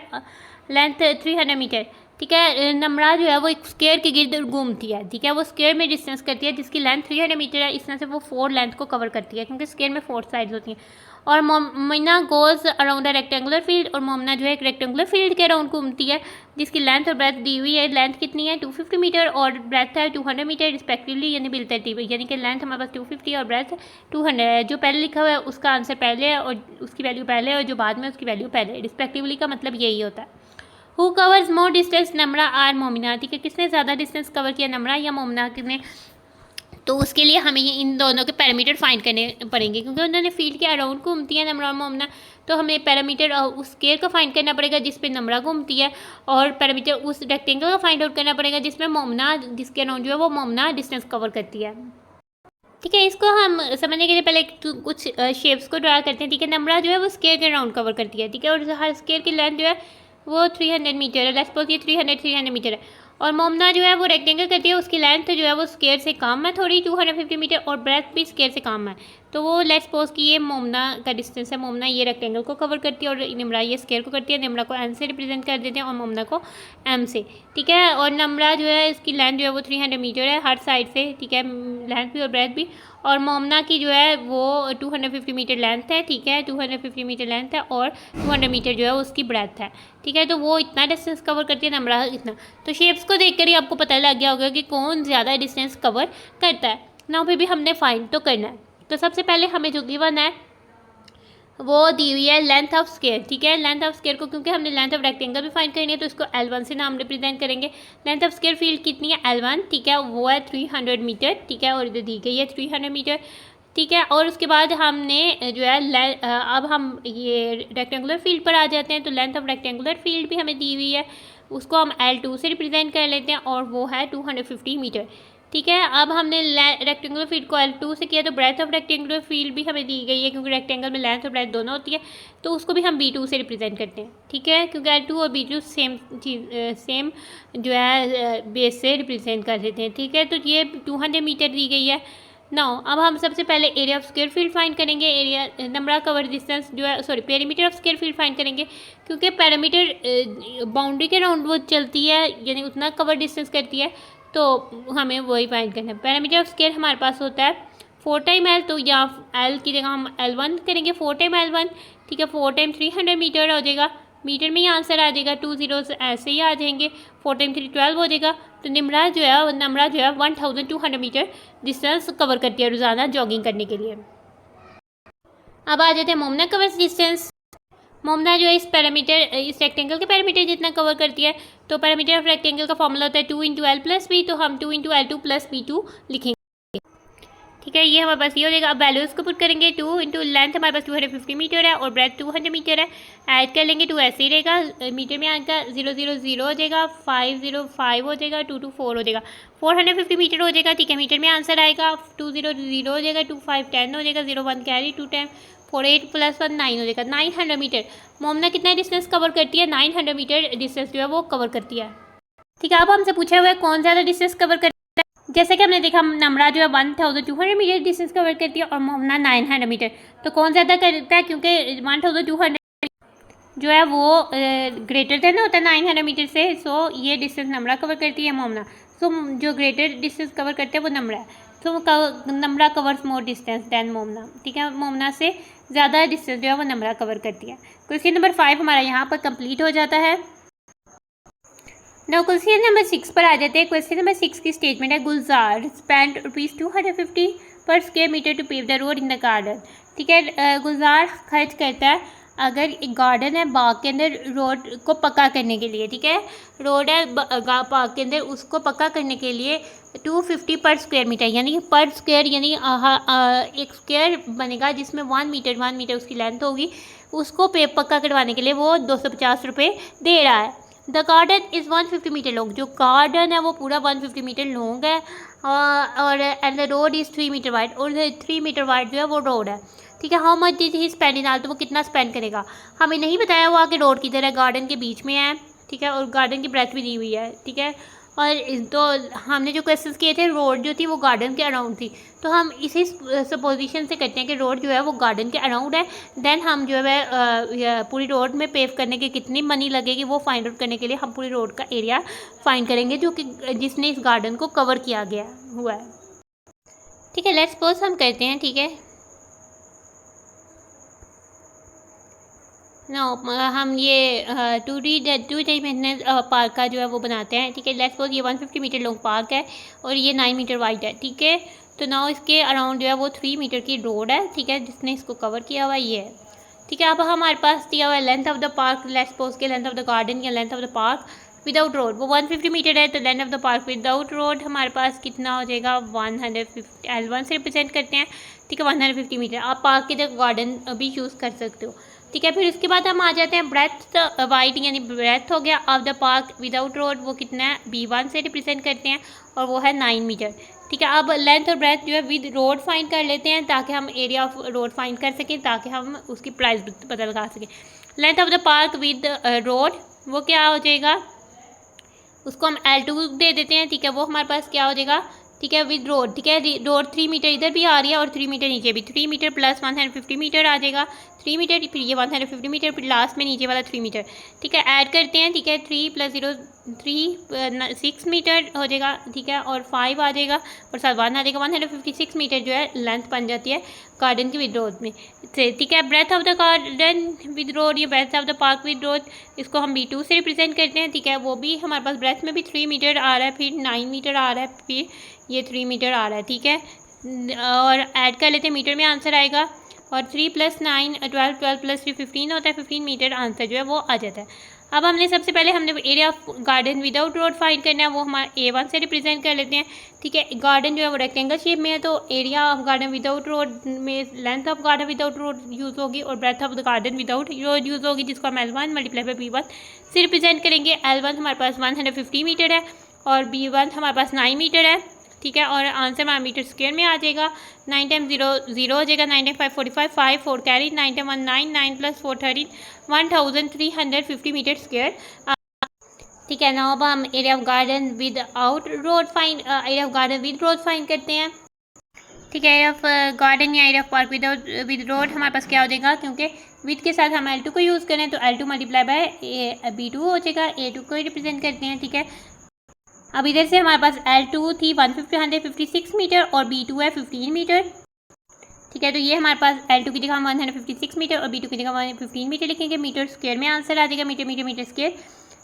length 300 meter. ठीक है, नम्रा जो है वो एक स्क्वायर के गिर्द घूमती है। ठीक है, वो स्क्वायर में डिस्टेंस करती है जिसकी लेंथ 300 मीटर है। इस तरह से वो 4 लेंथ को कवर करती है क्योंकि स्क्वायर में 4 साइड्स होती हैं। और Momna goes around a rectangular field, और मोमना जो है एक रेक्टेंगुलर फील्ड के अराउंड घूमती है जिसकी लेंथ और ब्रेथ दी हुई है। लेंथ कितनी है 250 मीटर और ब्रेथ है 200 मीटर रिस्पेक्टिवली, यानी बिलतरतीब, यानी कि लेंथ हमारे पास 250 और ब्रेथ 200 है। जो पहले लिखा हुआ है उसका आंसर पहले है और उसकी वैल्यू पहले है, और जो बाद में उसकी वैल्यू पहले है। रिस्पेक्टिवली का मतलब यही होता है। Who covers more distance, Namra or Momina. ठीक है, किसने ज़्यादा डिस्टेंस कवर किया, नम्रा या मोमिना ने? तो उसके लिए हमें इन दोनों के पैरामीटर फाइंड करने पड़ेंगे क्योंकि उन्होंने फील्ड के अराउंड घूमती है नम्रा और मोमना। तो हमें पैरामीटर उस स्क्वायर का फाइंड करना पड़ेगा जिस पे नम्रा घूमती है, और पैरामीटर उस रेक्टेंगल का फाइंड आउट करना पड़ेगा जिसमें मोमना, जिसके अराउंड जो है वो मोमना डिस्टेंस कवर करती है। ठीक है, इसको हम समझने के लिए पहले कुछ शेप्स को ड्रा करते हैं। ठीक है, नम्रा जो है वो स्क्वायर के अराउंड कवर करती है। ठीक है, और हर स्क्वायर की लेंथ जो है वो 300 मीटर है। लेट्स सपोज ये 300 मीटर है। और मोमना जो है वो रेक्टेंगल करती है, उसकी लेंथ जो है वो स्क्वायर से कम है थोड़ी, 250 मीटर, और ब्रेथ भी स्क्वायर से कम है। तो वो लेट्स सपोज कि ये मोमना का डिस्टेंस है। मोमना ये रेक्टेंगल को कवर करती है और निम्रा ये स्क्वायर को करती है। निम्रा को एन से रिप्रेजेंट कर देते हैं और मोमना को एम से। ठीक है, और नम्रा जो है इसकी लेंथ जो है वो 300 मीटर है हर साइड से। ठीक है, लेंथ भी और ब्रेथ भी, और मोमना की जो है वो 250 मीटर लेंथ है, ठीक है, 250 मीटर लेंथ है और 200 मीटर जो है उसकी ब्रेथ है, ठीक है। तो वो इतना डिस्टेंस कवर करती है, नम्रा इतना। तो शेप्स को देखकर ही आपको पता लग गया होगा कि कौन ज़्यादा डिस्टेंस कवर करता है ना। फिर भी हमने फाइंड तो करना है। तो सबसे पहले हमें जो गिवन है वो दी हुई है लेंथ ऑफ स्क्वायर, ठीक है। लेंथ ऑफ स्क्वायर को क्योंकि हमने लेंथ ऑफ रेक्टेंगल भी फाइंड करनी है तो इसको L1 से नाम रिप्रेजेंट करेंगे। लेंथ ऑफ स्क्वायर फील्ड कितनी है L1, ठीक है, वो है 300 मीटर, ठीक है, और इधर दी गई है 300 मीटर, ठीक है। और उसके बाद हमने जो है अब हम ये रेक्टेंगुलर फील्ड पर आ जाते हैं। तो लेंथ ऑफ रेक्टेंगुलर फील्ड भी हमें दी हुई है, उसको हम L2 से रिप्रेजेंट कर लेते हैं और वो है 250 मीटर, ठीक है। अब हमने रेक्टेंगुलर फील्ड को L2 से किया तो ब्रेथ ऑफ रेक्टेंगुलर फील्ड भी हमें दी गई है, क्योंकि रेक्टेंगल में लेंथ और ब्रेथ दोनों होती है, तो उसको भी हम B2 से रिप्रेजेंट करते हैं, ठीक है, क्योंकि L2 और B2 सेम चीज़ सेम जो है बेस से रिप्रेजेंट कर देते हैं, ठीक है। तो ये 200 मीटर दी गई है। नाउ अब हम सबसे पहले area of square field find करेंगे, एरिया नंबर कवर डिस्टेंस जो है, sorry, perimeter of square field find करेंगे, क्योंकि पैरामीटर बाउंड्री के राउंड वो चलती है, यानी उतना कवर डिस्टेंस करती है, तो हमें वही फाइंड करना है। पैरामीटर ऑफ स्क्वायर हमारे पास होता है 4 टाइम L, तो यहाँ L की जगह हम L1 करेंगे 4 टाइम L1, ठीक है। 4 टाइम 300 मीटर हो जाएगा, मीटर में ही आंसर आ जाएगा, 2 zeros ऐसे ही आ जाएंगे, 4 टाइम 3 12 हो जाएगा। तो नम्रा जो है 1200 मीटर डिस्टेंस कवर करती है रोज़ाना जॉगिंग करने के लिए। अब आ जाते हैं मोमना कवर्स डिस्टेंस। मोमना जो है इस रेक्टेंगल के पैरामीटर जितना कवर करती है। तो पैरामीटर ऑफ रेक्टेंगल का फॉर्मूला होता है 2 × L + B, तो हम 2 × L2 + B2 लिखेंगे, ठीक है। ये हमारे पास ये हो जाएगा। अब वैल्यूज़ को पुट करेंगे, 2 × लेंथ हमारे पास 250 मीटर है और ब्रेथ 200 मीटर है, ऐड कर लेंगे, 2 ऐसे ही रहेगा, मीटर में आएगा 0 0 0 हो जाएगा, 5 0 5 हो जाएगा, 2 2 4 हो जाएगा, 450 मीटर हो जाएगा, ठीक है। मीटर में आंसर आएगा, 2 0 0 हो जाएगा, 2 5 10 हो जाएगा, 0 1 कैरी, 2 10 4 8 + 1 9 हो जाएगा, 900 मीटर। मोमना कितना डिस्टेंस कवर करती है? 900 मीटर डिस्टेंस जो है वो कवर करती है, ठीक है। अब हमसे पूछा हुआ है कौन ज़्यादा डिस्टेंस कवर करता है। जैसे कि हमने देखा नम्रा जो है 1200 मीटर डिस्टेंस कवर करती है और मोमना 900 मीटर। तो कौन ज़्यादा करता है? क्योंकि 1200 जो है वो ग्रेटर देन होता है 900 मीटर से, सो ये डिस्टेंस नम्रा कवर करती है मोमना। सो जो ग्रेटर डिस्टेंस कवर करते हैं वो नम्रा है, तो नम्रा कवर्स मोर डिस्टेंस दैन मोमना, ठीक है। मोमना से ज़्यादा डिस्टेंस जो है वो नम्रा कवर करती है। क्वेश्चन नंबर 5 हमारा यहाँ पर कंप्लीट हो जाता है। नाउ क्वेश्चन नंबर 6 पर आ जाते हैं। क्वेश्चन नंबर 6 की स्टेटमेंट है, गुलजार spend ₹250 per square metre to pave the road in the garden, ठीक है। गुलजार खर्च करता है, अगर एक गार्डन है बाग के अंदर, रोड को पक्का करने के लिए, ठीक है। रोड है बाग के अंदर, उसको पक्का करने के लिए 250 पर स्क्वायर मीटर, यानी कि पर स्क्वायर, यानी एक स्क्वायर बनेगा जिसमें 1 मीटर उसकी लेंथ होगी, उसको पक्का करवाने के लिए वो 250 रुपये दे रहा है। The garden is 150 metre long, जो गार्डन है वो पूरा 150 मीटर लॉन्ग है, और and the road is 3 metre wide, और 3 मीटर वाइड जो है वो रोड है, ठीक है। How much did he spend in all, तो वो कितना स्पेंड करेगा हमें नहीं बताया हुआ कि रोड किधर है, गार्डन के बीच में है, ठीक है, और गार्डन की ब्रेथ भी दी हुई है, ठीक है। और तो हमने जो क्वेश्चंस किए थे, रोड जो थी वो गार्डन के अराउंड थी, तो हम इसी सपोजिशन से करते हैं कि रोड जो है वो गार्डन के अराउंड है। देन हम जो है पूरी रोड में पेव करने के कितनी मनी लगेगी वो फाइंड आउट करने के लिए हम पूरी रोड का एरिया फाइंड करेंगे जो कि जिसने इस गार्डन को कवर किया गया हुआ है, ठीक है। लेट्स सपोज हम करते हैं, ठीक है। नो हम ये 2 डायमेंशनल पार्क का जो है वो बनाते हैं, ठीक है। लेट्स सपोज ये 150 मीटर लॉन्ग पार्क है और ये 9 मीटर वाइड है, ठीक है। तो नाउ इसके अराउंड जो है वो 3 मीटर की रोड है, ठीक है, जिसने इसको कवर किया हुआ ये है, ठीक है। अब हमारे पास दिया हुआ है length of the park, let's suppose के लेंथ ऑफ द गार्डन या length of the park without road, वो 150 मीटर है, तो length of the park without road हमारे पास कितना हो जाएगा, 150 L1 से रिप्रेजेंट करते हैं, ठीक है, 150 मीटर। आप पार्क की जगह गार्डन भी चूज़ कर सकते हो, ठीक है। फिर उसके बाद हम आ जाते हैं ब्रेथ वाइड, यानी ब्रेथ हो गया of the park without road, वो कितना है, B1 से रिप्रेजेंट करते हैं और वो है 9 मीटर, ठीक है। अब लेंथ और ब्रेथ जो है विद रोड फाइंड कर लेते हैं ताकि हम एरिया ऑफ रोड फाइंड कर सकें, ताकि हम उसकी प्राइस पता लगा सकें। Length of the park with road वो क्या हो जाएगा, उसको हम L2 दे देते हैं, ठीक है। वो हमारे पास क्या हो जाएगा, ठीक है, विद रोड, ठीक है। रोड 3 मीटर इधर भी आ रही है और 3 मीटर नीचे भी, 3 मीटर + 150 मीटर आ जाएगा, 3 मीटर, फिर ये 150 मीटर, फिर लास्ट में नीचे वाला 3 मीटर। ठीक है, ऐड करते हैं। ठीक है, 3 + 0 3 6 मीटर हो जाएगा। ठीक है, और 5 आ जाएगा और साथ 1 आ जाएगा। 156 मीटर जो है लेंथ बन जाती है गार्डन की विद रोड में से। ठीक है, breadth of the garden with road, ये breadth of the park with road, इसको हम B2 से रिप्रेजेंट करते हैं। ठीक है, वो भी हमारे पास ब्रेथ में भी 3 मीटर आ रहा है, फिर 9 मीटर आ रहा है, फिर ये 3 मीटर आ रहा है। ठीक है, और ऐड कर लेते हैं, मीटर में आंसर आएगा। और 3 + 9 12, 12 + 3 15 होता है, 15 मीटर आंसर जो है वो आ जाता है। अब हमने सबसे पहले area of garden without road find करना है, वो हमारा A1 से रिप्रेजेंट कर लेते हैं। ठीक है, गार्डन जो है वो रेक्टेंगल शेप में है, तो area of garden without road में length of garden without road use होगी और breadth of the garden without road use होगी, जिसको हम L1 × B1 से रिप्रेजेंट करेंगे। L1 हमारे पास 150 मीटर है और B1 हमारे पास 9 मीटर है। ठीक है, और आंसर हमारा मीटर स्क्वायर में आ जाएगा। 9 × 0 0 हो जाएगा, 9 × 5 45, 5 4 कैरी, 9 × 1 9, 9 + 4 13, 1350 मीटर स्क्वायर। ठीक है, नाउ अब हम area of garden with out road find area of garden with road find करते हैं। ठीक है, एरिया ऑफ गार्डन या area of park with road हमारे पास क्या हो जाएगा, क्योंकि विद के साथ हम L2 को यूज़ करें तो L2 × B2 हो जाएगा, A2 को ही रिप्रेजेंट करते हैं। ठीक है, अब इधर से हमारे पास L2 थी 156 मीटर और B2 है 15 मीटर। ठीक है, तो ये हमारे पास L2 की जगह हम 156 मीटर और B2 की जगह 15 मीटर लिखेंगे, मीटर स्क्वायर में आंसर आ जाएगा, मीटर मीटर मीटर स्क्वायर।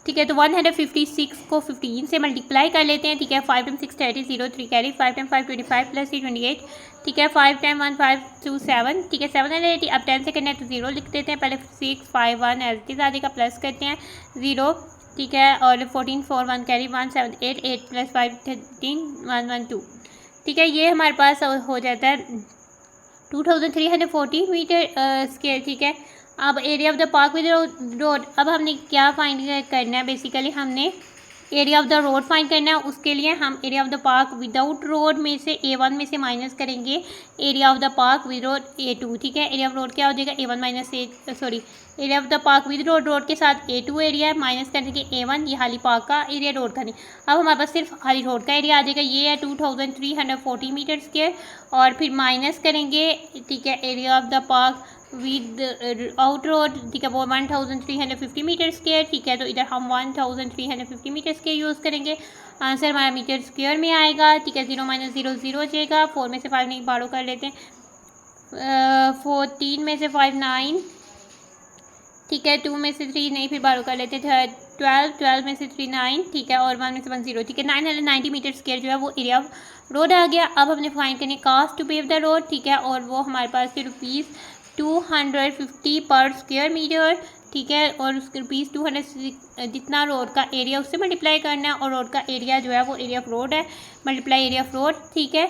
ठीक है, तो 156 को 15 से मल्टीप्लाई कर लेते हैं। ठीक है, 5 × 6 30, 0 3 कैरी, 5 × 5 25 + 3 28। ठीक है, 5 × 1 5 2 7। ठीक है, 780। अब 10 से करना है तो 0 लिख देते हैं, पहले 6 5 1 एज इट इज आ जाएगा, प्लस करते हैं 0। ठीक है, और 14 4 1 कैरी, 1 7 8 8 + 5 13 1 1 2। ठीक है, ये हमारे पास हो जाता है 2340 मीटर स्क्वायर। ठीक है, अब area of the park with road, अब हमने क्या फाइंड करना है, बेसिकली हमने area of the road find करना है। उसके लिए हम area of the park without road में से A1 में से माइनस करेंगे area of the park with road A2। ठीक है, एरिया ऑफ रोड क्या हो जाएगा, area of the park with road के साथ A2 एरिया है, माइनस करने के A1, ये खाली पार्क का एरिया, रोड का नहीं। अब हमारे पास सिर्फ खाली रोड का एरिया आ जाएगा, ये है 2340 मीटर स्क्वायर, और फिर माइनस करेंगे। ठीक है, area of the park with out road, ठीक है, वो 1350 मीटर स्क्वायर। ठीक है, तो इधर हम 1350 मीटर स्क्वायर यूज़ करेंगे, आंसर हमारा मीटर स्क्वायर में आएगा। ठीक है, 0 - 0 0 हो जाएगा, 4 में से 5 नहीं बारो कर लेते हैं, 14 में से 5 9। ठीक है, 2 में से 3 नहीं, फिर बारो कर लेते हैं, 12 में से 3 9। ठीक है, और 1 में से 1 0। ठीक है, 990 मीटर स्क्वायर जो है वो एरिया ऑफ रोड आ गया। अब हमने फाइंड करनी cost to pave the road. ठीक है, और वो हमारे पास ₹250 पर स्क्वायर मीटर। ठीक है, और उसके ₹200 जितना रोड का एरिया उससे मल्टीप्लाई करना है, और रोड का एरिया जो है वो एरिया ऑफ रोड है, मल्टीप्लाई एरिया ऑफ रोड। ठीक है,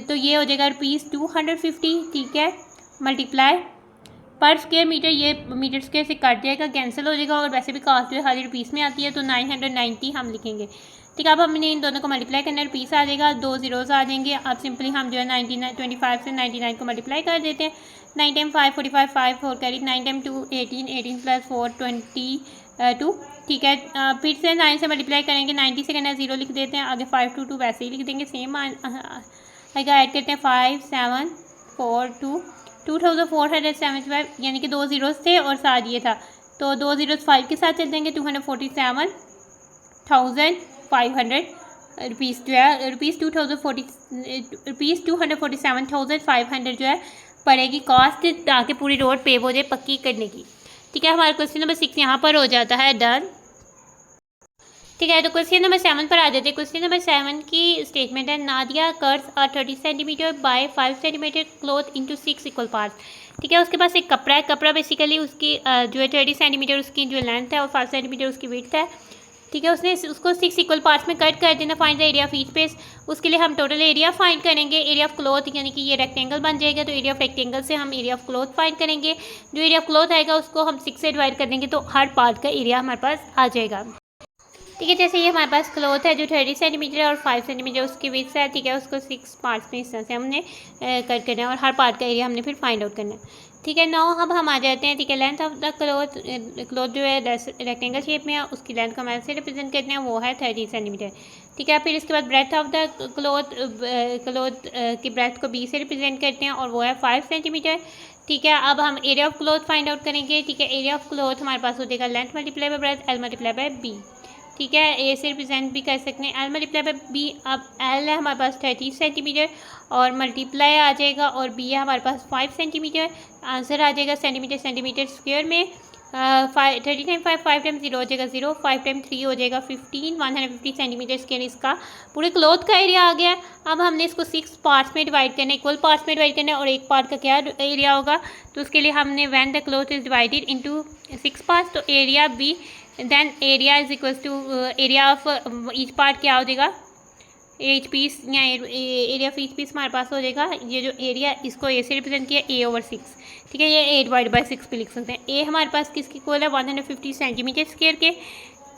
तो ये हो जाएगा ₹250। ठीक है, मल्टीप्लाई पर स्क्वायर मीटर, ये मीटर स्क्वायर से काट जाएगा, कैंसिल हो जाएगा, और वैसे भी कास्ट जो है खाली रुपीस में आती है, तो 990 हम लिखेंगे। ठीक है, अब हमने इन दोनों को मल्टीप्लाई करना है, रुपीस आ जाएगा, 2 ज़ीरोज़ आ जाएंगे। अब सिंपली हम जो है 25 से 99 को मल्टीप्लाई कर देते हैं। 9 × 5 45, 5 4 कैरी, 9 × 2 18, 18 + 4 22। ठीक है, फिर से 9 से मल्टीप्लाई करेंगे, 90 से करना 0 लिख देते हैं, आगे 5 2 2 वैसे ही लिख देंगे, सेम आएगा। ऐड करते हैं 5 7 4 2 2475, यानी कि 2 ज़ीरोज़ थे और साथ ये था, तो 2 ज़ीरोज़ 5 के साथ चल देंगे, 247,500 रुपीज़ जो है, ₹247,500 जो है पड़ेगी कॉस्ट, ताकि पूरी रोड पेव हो जाए पक्की करने की। ठीक है, हमारा क्वेश्चन नंबर 6 यहाँ पर हो जाता है डन। ठीक है, तो क्वेश्चन नंबर 7 पर आ जाते हैं। क्वेश्चन नंबर 7 की स्टेटमेंट है, नादिया कट्स अ 30 centimetre bye 5 centimetre cloth into 6 equal parts. ठीक है, उसके पास एक कपड़ा है, कपड़ा बेसिकली उसकी जो है 30 सेंटीमीटर उसकी जो लेंथ है और 5 सेंटीमीटर उसकी विड्थ है। ठीक है, उसने उसको 6 इक्वल पार्ट्स में कट कर देना। Find the area of each piece, उसके लिए हम टोटल एरिया फाइंड करेंगे। एरिया ऑफ क्लॉथ यानी कि ये रेक्टेंगल बन जाएगा, तो एरिया ऑफ रेक्टेंगल से हम एरिया ऑफ क्लॉथ फाइंड करेंगे। जो एरिया ऑफ क्लॉथ आएगा उसको हम 6 से डिवाइड कर देंगे, तो हर पार्ट का एरिया हमारे पास आ जाएगा। ठीक है, जैसे ये हमारे पास क्लॉथ है जो 30 सेंटीमीटर और 5 सेंटीमीटर उसकी विड्थ है। ठीक है, उसको 6 पार्ट्स में इस तरह से हमने कट करना है, और हर पार्ट का एरिया हमने फिर फाइंड आउट करना है। ठीक है, नाउ अब हम आ जाते हैं। ठीक है, लेंथ ऑफ द क्लॉथ जो है रेक्टेंगल शेप में है, उसकी लेंथ को हम ऐसे रिप्रेजेंट करते हैं, वो है 30 सेंटीमीटर। ठीक है, फिर इसके बाद ब्रेथ ऑफ द क्लॉथ की ब्रेथ को B से रिप्रेजेंट करते हैं, और वो है 5 सेंटीमीटर। ठीक है। अब हम area of cloth find out करेंगे। ठीक है, एरिया ऑफ क्लोथ हमारे पास हो जाएगा length multiply by breadth, L multiply by B. ठीक है, ए से रिप्रेजेंट भी कर सकते हैं, एल मल्टीप्लाई बाय बी। अब एल है हमारे पास 30 सेंटीमीटर और मल्टीप्लाई आ जाएगा, और बी है हमारे पास 5 सेंटीमीटर। आंसर आ जाएगा सेंटीमीटर सेंटीमीटर स्क्वायर में। 30 टाइम 5, 5 टाइम 0 हो जाएगा 0, 5 टाइम 3 हो जाएगा 15, 150 सेंटीमीटर स्क्वायर इसका पूरे क्लॉथ का एरिया आ गया। अब हमने इसको 6 पार्ट्स में डिवाइड करना है, इक्वल पार्ट्स में डिवाइड करना है, और एक पार्ट का क्या एरिया होगा, तो उसके लिए हमने when the cloth is divided into 6 parts, तो area B then area is equal to area of each part क्या हो जाएगा, एच पीस या एरिया ऑफ ईच पीस हमारे पास हो जाएगा। ये जो एरिया इसको ए से रिप्रेजेंट किया A/6। ठीक है, ये A/6 पे लिख सकते हैं। ए हमारे पास किसकी इक्वल है 150 सेंटीमीटर स्क्वायर के।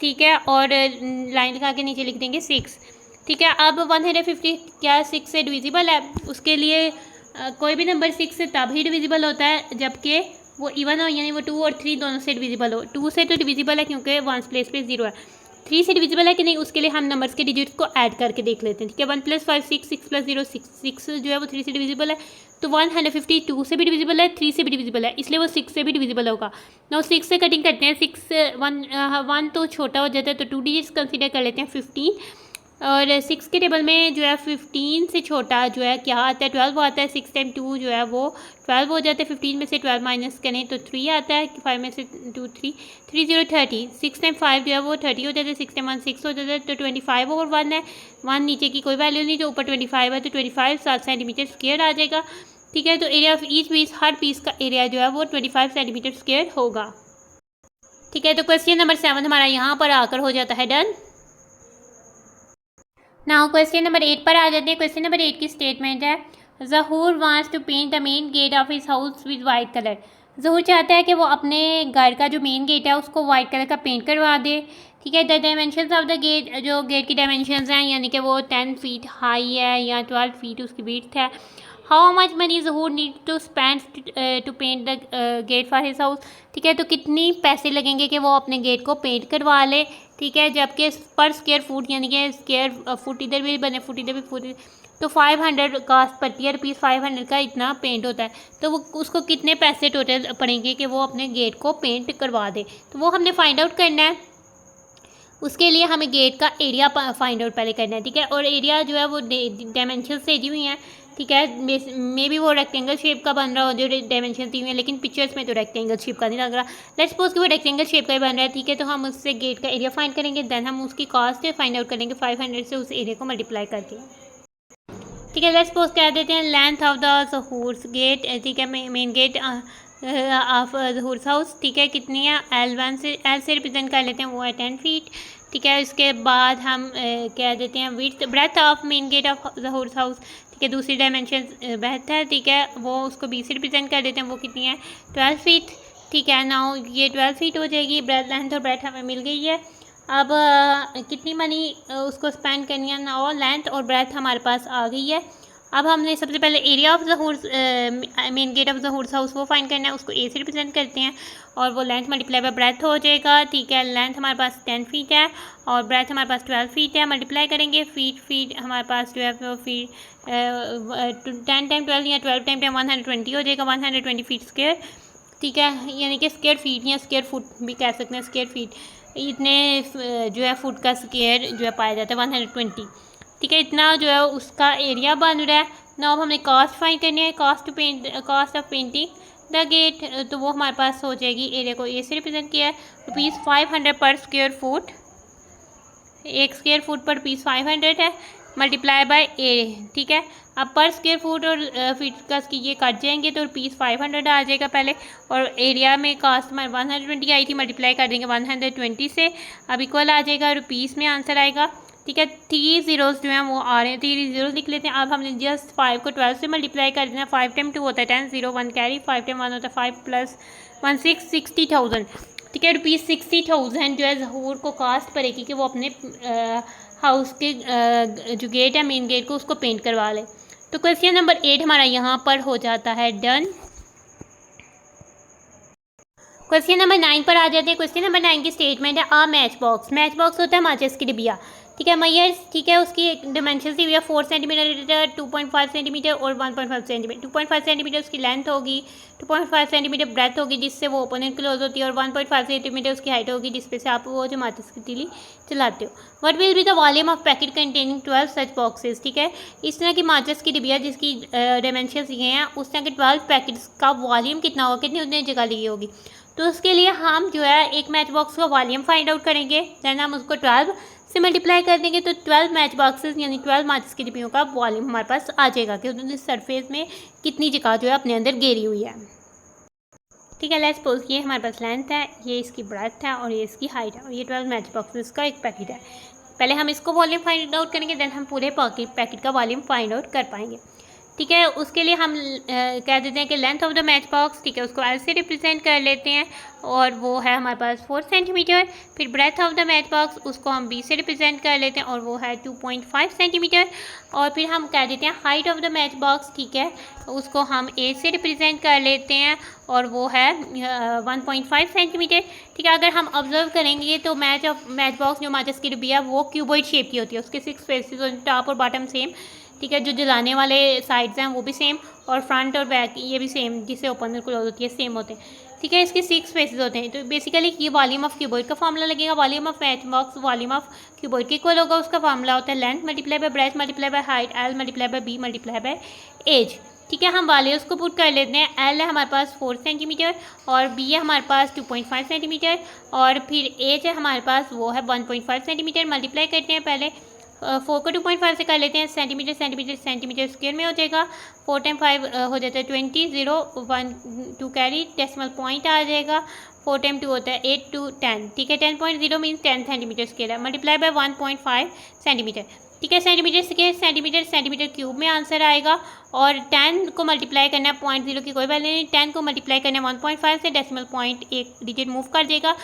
ठीक है, और लाइन लगा के नीचे लिख देंगे 6। ठीक है, अब 150 क्या 6 से डिविजिबल है, उसके लिए कोई भी नंबर 6 से तब ही डिविजिबल होता है जबकि वो इवन हो, यानी वो 2 और 3 दोनों से डिविजिबल हो। 2 से तो डिविजिबल है क्योंकि 1 प्लेस पे 0 है। 3 से डिविजिबल है कि नहीं, उसके लिए हम नंबर्स के डिजिट्स को ऐड करके देख लेते हैं। ठीक है, 1 + 5 6, 6 + 0 6, 6 जो है वो 3 से डिविजिबल है, तो 150 2 से भी डिविजिबल है, 3 से भी डिविजिबल है, इसलिए वो 6 से भी डिविजिबल होगा। ना 6 से कटिंग करते हैं, 1 तो छोटा हो जाता है, तो 2 डिजिट्स कंसिडर कर लेते हैं 15, और 6 के टेबल में जो है 15 से छोटा जो है क्या आता है 12 आता है। 6 टाइम 2 जो है वो 12 हो जाता है, 15 में से 12 माइनस करें तो 3 आता है, 5 में से 2 3, 3 0 30। 6 टाइम 5 जो है वो 30 हो जाता है, 6 टाइम 1 6 हो जाता है, तो 25 और 1 है, 1 नीचे की कोई वैल्यू नहीं, तो ऊपर 25 है, तो 25 7 सेंटीमीटर स्क्वायर आ जाएगा। ठीक है, तो एरिया ऑफ ईच पीस, हर पीस का एरिया जो है वो 25 सेंटीमीटर स्क्वायर होगा। ठीक है, तो क्वेश्चन नंबर 7 हमारा यहाँ पर आकर हो जाता है डन। नाउ क्वेश्चन नंबर 8 पर आ जाते हैं। क्वेश्चन नंबर 8 की स्टेटमेंट है, Zahoor wants to paint the main gate of his house with white colour. Zahoor चाहता है कि वो अपने घर का जो मेन गेट है उसको वाइट कलर का पेंट करवा दे। ठीक है, the dimensions of the gate, जो गेट की डायमेंशंस हैं, यानी कि वो 10 फीट हाई है या 12 फीट उसकी विड्थ है। How much money Zahoor need to spend to paint the gate for his house. ठीक है, तो कितनी पैसे लगेंगे कि वो अपने गेट को पेंट करवा ले। ठीक है, जबकि पर स्क्वायर फुट, यानी कि स्क्वायर फुट इधर भी बने, फुट इधर भी फुट, तो 500 कास्ट पड़ती है रुपीज़ 500 का इतना पेंट होता है। तो वो उसको कितने पैसे टोटल पड़ेंगे कि वो अपने गेट को पेंट करवा दे, तो वो हमने फाइंड आउट करना है। उसके लिए हमें गेट का एरिया फाइंड आउट पहले करना है। ठीक है, और एरिया जो है वो डायमेंशन से दी हुई हैं। ठीक है, मे भी वो रेक्टेंगल शेप का बन रहा हो जो डायमेंशन दी हुई है, लेकिन पिक्चर्स में तो रेक्टेंगल शेप का नहीं लग रहा। लेट्स सपोज कि वो रेक्टेंगल शेप का ही बन रहा है। ठीक है, तो हम उससे गेट का एरिया फाइंड करेंगे, देन हम उसकी कॉस्ट फाइंड आउट करेंगे 500 से उस एरिया को मल्टीप्लाई करके। ठीक है, लेट्स सपोज कह देते हैं length of the Zahoor gate. ठीक है, main gate of Zahoor house. ठीक है, कितनी है, एल से रिप्रेजेंट कर लेते हैं, वो है 10 फीट। ठीक है, उसके बाद हम कह देते हैं width breadth of main gate of Zahoor house. ठीक है, दूसरी डायमेंशन ब्रेथ है। ठीक है, वो उसको 20 से रिप्रेजेंट कर देते हैं, वो कितनी है 12 फीट। ठीक है, नाउ ये 12 फीट हो जाएगी, ब्रेथ लेंथ और ब्रेथ हमें मिल गई है। अब कितनी मनी उसको स्पेंड करनी है, नाउ लेंथ और ब्रेथ हमारे पास आ गई है। अब हमने सबसे पहले area of Zahoor main gate of Zahoor house वो फाइंड करना है, उसको ए से रिप्रेजेंट करते हैं, और वो लेंथ मल्टीप्लाई बाय ब्रेथ हो जाएगा। ठीक है, लेंथ हमारे पास 10 फीट है और ब्रेथ हमारे पास 12 फीट है, मल्टीप्लाई करेंगे फीट हमारे पास जो है वो फीट 10 टाइम 12 या 12 टाइम 120 हो जाएगा, 120 फीट स्क्वायर। ठीक है, यानी कि स्क्वायर फीट या स्क्वायर फुट भी कह सकते हैं, स्क्वायर फीट इतने जो है फुट का स्क्वायर जो है पाया जाता है 120। ठीक है, इतना जो है उसका एरिया बन रहा है। ना अब हमें कॉस्ट फाइंड करनी है, cost of painting the gate, तो वो हमारे पास हो जाएगी, एरिया को ए से रिप्रेजेंट किया है ₹500 पर स्क्वायर फुट, एक स्क्वायर फुट पर ₹500 है, मल्टीप्लाई बाय ए। ठीक है, अब पर स्क्वायर फुट और फीट का ये कट जाएंगे तो ₹500 आ जाएगा पहले, और एरिया में कास्ट हमारे 120 आई थी, मल्टीप्लाई कर देंगे 120 से, अब इक्वल आ जाएगा, रुपीज़ में आंसर आएगा। ठीक है, 3 ज़ीरोज़ जो हैं वो आ रहे हैं, 3 ज़ीरोज़ लिख लेते हैं। अब हमने जस्ट 5 को 12 से मल्टीप्लाई कर देना, 5 टाइम 2 होता है 10, 0 1 कैरी, 5 टाइम 1 होता है 5 + 1 6, 60,000। ठीक है, ₹60,000 जो है ज़हूर को कास्ट पड़ेगी कि वो अपने हाउस के जो गेट है मेन गेट को उसको पेंट करवा ले। तो क्वेश्चन नंबर 8 हमारा यहाँ पर हो जाता है डन। क्वेश्चन नंबर 9 पर आ जाते हैं। क्वेश्चन नंबर 9 की स्टेटमेंट है आ मैच बॉक्स। मैच बॉक्स होता है माचिस की डिबिया, ठीक है। मेजर्स, ठीक है, उसकी डिमेंशन दी हुई है 4 सेंटीमीटर, 2.5 सेंटीमीटर और 1.5 सेंटीमीटर। 2.5 सेंटीमीटर उसकी लेंथ होगी, 2.5 सेंटीमीटर ब्रेथ होगी जिससे वो ओपोनेंट क्लोज होती है, और 1.5 सेंटीमीटर उसकी हाइट होगी जिस पे से आप वो जो माचिस की तीली चलाते हो। What will be the volume of packet containing 12 such boxes, ठीक है। इस तरह की माचिस की डिबिया जिसकी डायमेंशन दिए हैं उस तरह के 12 पैकेट्स का वॉल्यूम कितना होगा, कितनी उतनी जगह ली होगी। तो उसके लिए हम जो है एक मैच बॉक्स का वॉल्यूम फाइंड आउट करेंगे, देन हम उसको 12 से मल्टीप्लाई कर देंगे तो 12 मैच बॉक्सेस यानी 12 माचिस की डिब्बियों का वॉल्यूम हमारे पास आ जाएगा कि उन्होंने सरफेस में कितनी जगह जो है अपने अंदर घेरी हुई है, ठीक है। लेट्स सपोज ये हमारे पास लेंथ है, ये इसकी ब्रेथ है और ये इसकी हाइट है, और ये 12 मैच बॉक्सेस का एक पैकेट है। पहले हम इसको वॉल्यूम फाइंड आउट करेंगे, देन हम पूरे पैकेट का वॉल्यूम फाइंड आउट कर पाएंगे, ठीक है। उसके लिए हम कह देते हैं कि length of the match box, ठीक है, उसको एल से रिप्रेजेंट कर लेते हैं और वो है हमारे पास 4 सेंटीमीटर। फिर breadth of the match box उसको हम बी से रिप्रेजेंट कर लेते हैं और वो है 2.5 सेंटीमीटर। और फिर हम कह देते हैं height of the match box, ठीक है, उसको हम ए से रिप्रेजेंट कर लेते हैं और वो है 1.5 सेंटीमीटर, ठीक है। अगर हम ऑब्जर्व करेंगे तो मैच बॉक्स जो माचिस की डिब्बी है वो क्यूबॉइड शेप की होती है, उसके 6 फेसेस टॉप और बॉटम सेम, ठीक है। जो जलाने वाले साइड्स हैं वो भी सेम और फ्रंट और बैक ये भी सेम, जिससे ओपन क्लोज होती है सेम होते हैं, ठीक है। इसके 6 फेसेस होते हैं। तो बेसिकली ये वॉल्यूम ऑफ क्यूबॉइड का फॉर्मूला लगेगा। Volume of match box volume of cuboid के इक्वल होगा। उसका फॉर्मूला होता है length multiply by breadth multiply by height, L multiply by B multiply by H, ठीक है। हम वैल्यूज को पुट कर लेते हैं। एल है हमारे पास 4 सेंटीमीटर और बी है हमारे पास 2.5 सेंटीमीटर और फिर एज है हमारे पास वो है 1.5 सेंटीमीटर। मल्टीप्लाई करते हैं, पहले 4 को 2.5 से कर लेते हैं, सेंटीमीटर सेंटीमीटर सेंटीमीटर स्क्वायर में हो जाएगा। 4 टाइम 5 हो जाता है 20, 0 1 2 कैरी डेसिमल पॉइंट आ जाएगा। 4 टाइम 2 होता है 8 to 10, ठीक है। 10.0 मीन्स 10 सेंटीमीटर स्क्वायर है, मल्टीप्लाई बाय 1.5 सेंटीमीटर, ठीक है। Centimetre square centimetre centimetre cube में आंसर आएगा। और 10 को मल्टीप्लाई करना है, 0.0 की कोई वैल्यू नहीं, 10 को मल्टीप्लाई करना है 1.5 से, डेसिमल पॉइंट एक डिजिट मूव कर देगा।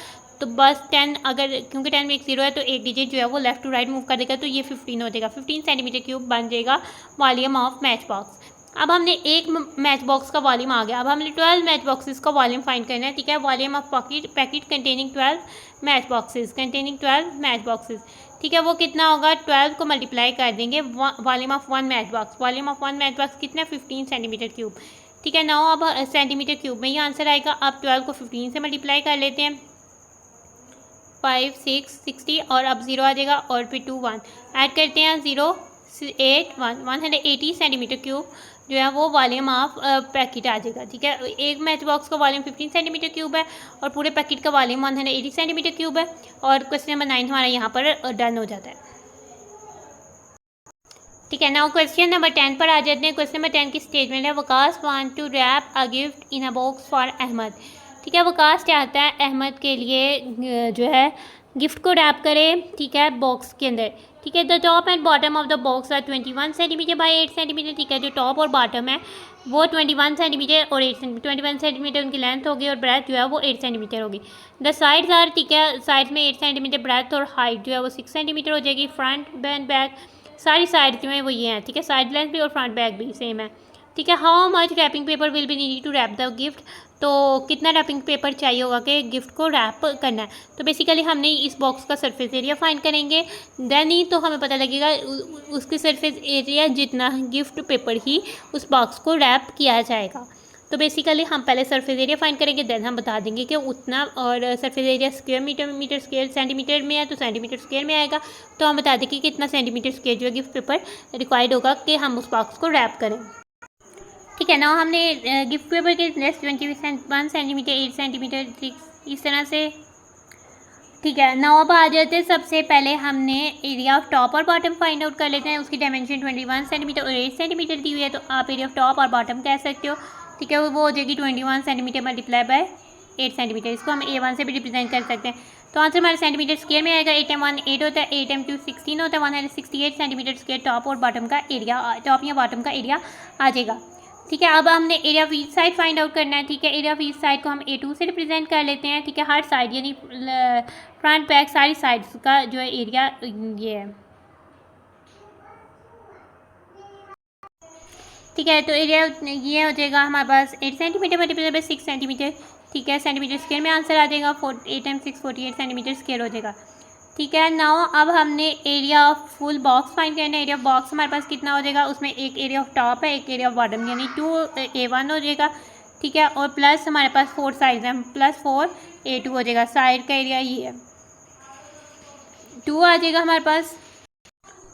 तो बस 10 अगर क्योंकि 10 में एक 0 है तो एक डिजिट जो है वो लेफ्ट टू राइट मूव कर देगा, तो ये 15 हो जाएगा। 15 सेंटीमीटर क्यूब बन जाएगा वॉल्यूम ऑफ मैच बॉक्स। अब हमने एक मैच बॉक्स का वॉल्यूम आ गया। अब हमने 12 मैच बॉक्सेस का वॉल्यूम फाइंड करना है, ठीक है। Volume of packet containing 12 match boxes containing 12 match boxes, ठीक है। वो कितना होगा, 12 को मल्टीप्लाई कर देंगे volume of 1 match box. Volume of 1 match box कितना, 15 सेंटीमीटर क्यूब, ठीक है। नाउ अब सेंटीमीटर क्यूब में ही आंसर आएगा। अब 12 को 15 से मल्टीप्लाई कर लेते हैं, 5 6 60 और अब 0 आ जाएगा और फिर 2 1 ऐड करते हैं, 0 8 1 180 सेंटीमीटर क्यूब जो है वो वॉल्यूम ऑफ पैकेट आ जाएगा, ठीक है। एक मैच बॉक्स का वॉल्यूम 15 सेंटीमीटर क्यूब है और पूरे पैकेट का वॉल्यूम 180 सेंटीमीटर क्यूब है। और क्वेश्चन नंबर 9 हमारा यहाँ पर डन हो जाता है, ठीक है। नाउ क्वेश्चन नंबर 10 पर आ जाते हैं। क्वेश्चन नंबर 10 की स्टेटमेंट है Waqas want to wrap a gift in a box for Ahmad, ठीक है। वकास चाहता है अहमद के लिए जो है गिफ्ट को रैप करें, ठीक है, बॉक्स के अंदर, ठीक है। The top and bottom of the box are 21 centimetre by 8 centimetre, ठीक है। जो टॉप और बॉटम है वो 21 सेंटीमीटर और 8 सेंटीमीटर, 21 सेंटीमीटर उनकी लेंथ होगी और ब्रेथ जो है वो 8 सेंटीमीटर होगी। द साइड्स आर, ठीक है, साइड में 8 सेंटीमीटर ब्रेथ और हाइट जो है वो 6 सेंटीमीटर हो जाएगी। फ्रंट एंड बैक सारी साइड जो है वो ये हैं, ठीक है। साइड लेंथ भी और फ्रंट बैक भी सेम है, ठीक है। How much wrapping paper will be needed to wrap the gift, तो कितना रैपिंग पेपर चाहिए होगा कि गिफ्ट को रैप करना है। तो बेसिकली हमने इस बॉक्स का सरफेस एरिया फाइंड करेंगे, देन ही तो हमें पता लगेगा उसके सरफेस एरिया जितना गिफ्ट पेपर ही उस बॉक्स को रैप किया जाएगा। तो बेसिकली हम पहले सरफेस एरिया फाइंड करेंगे, देन हम बता देंगे कि उतना, और surface area square metre square centimetre में है तो सेंटीमीटर स्क्वायर में आएगा। तो हम बता देंगे कि कितना सेंटीमीटर स्क्वायर जो है गिफ्ट पेपर रिक्वायर्ड होगा कि हम उस बॉक्स को रैप करें, ठीक है। ना हमने गिफ्ट पेपर के लेस 21 सेंटीमीटर 8 सेंटीमीटर इस तरह से, ठीक है। नाउ अब आ जाते हैं, सबसे पहले हमने एरिया ऑफ टॉप और बॉटम फाइंड आउट कर लेते हैं। उसकी डायमेंशन 21 सेंटीमीटर और 8 सेंटीमीटर दी हुई है, तो आप एरिया ऑफ टॉप और बॉटम कह सकते हो, ठीक है। वो हो जाएगी 21 सेंटीमीटर मल्टीप्लाई बाय 8 सेंटीमीटर। इसको हम A1 से भी रिप्रेजेंट कर सकते हैं। तो आंसर हमारे सेंटीमीटर स्क्वायर में आएगा। 8 m 1 8 होता है, 8 m 2 16 होता है, 168 सेंटीमीटर स्क्वायर टॉप और बॉटम का एरिया, टॉप या बॉटम का एरिया आ जाएगा, ठीक है। अब हमने area of each side find out करना है, ठीक है। एरिया ऑफ ईच साइड को हम A2 से रिप्रेजेंट कर लेते हैं, ठीक है। हर साइड यानी फ्रंट बैक सारी साइड्स का जो है एरिया ये है, ठीक है। तो एरिया ये हो जाएगा हमारे पास 8 सेंटीमीटर मल्टीप्लाई बाय 6 सेंटीमीटर, ठीक है, सेंटीमीटर स्क्वायर में आंसर आ जाएगा। 8 टाइम्स 6 48 सेंटीमीटर स्क्वायर हो जाएगा। ठीक है, नाउ अब हमने area of full box find करना है। एरिया ऑफ बॉक्स हमारे पास कितना हो जाएगा, उसमें एक एरिया ऑफ टॉप है, एक एरिया ऑफ बॉटम, यानी 2A1 हो जाएगा। ठीक है, और प्लस हमारे पास 4 साइड है, प्लस 4A2 हो जाएगा। साइड का एरिया ये है, 2 आ जाएगा हमारे पास।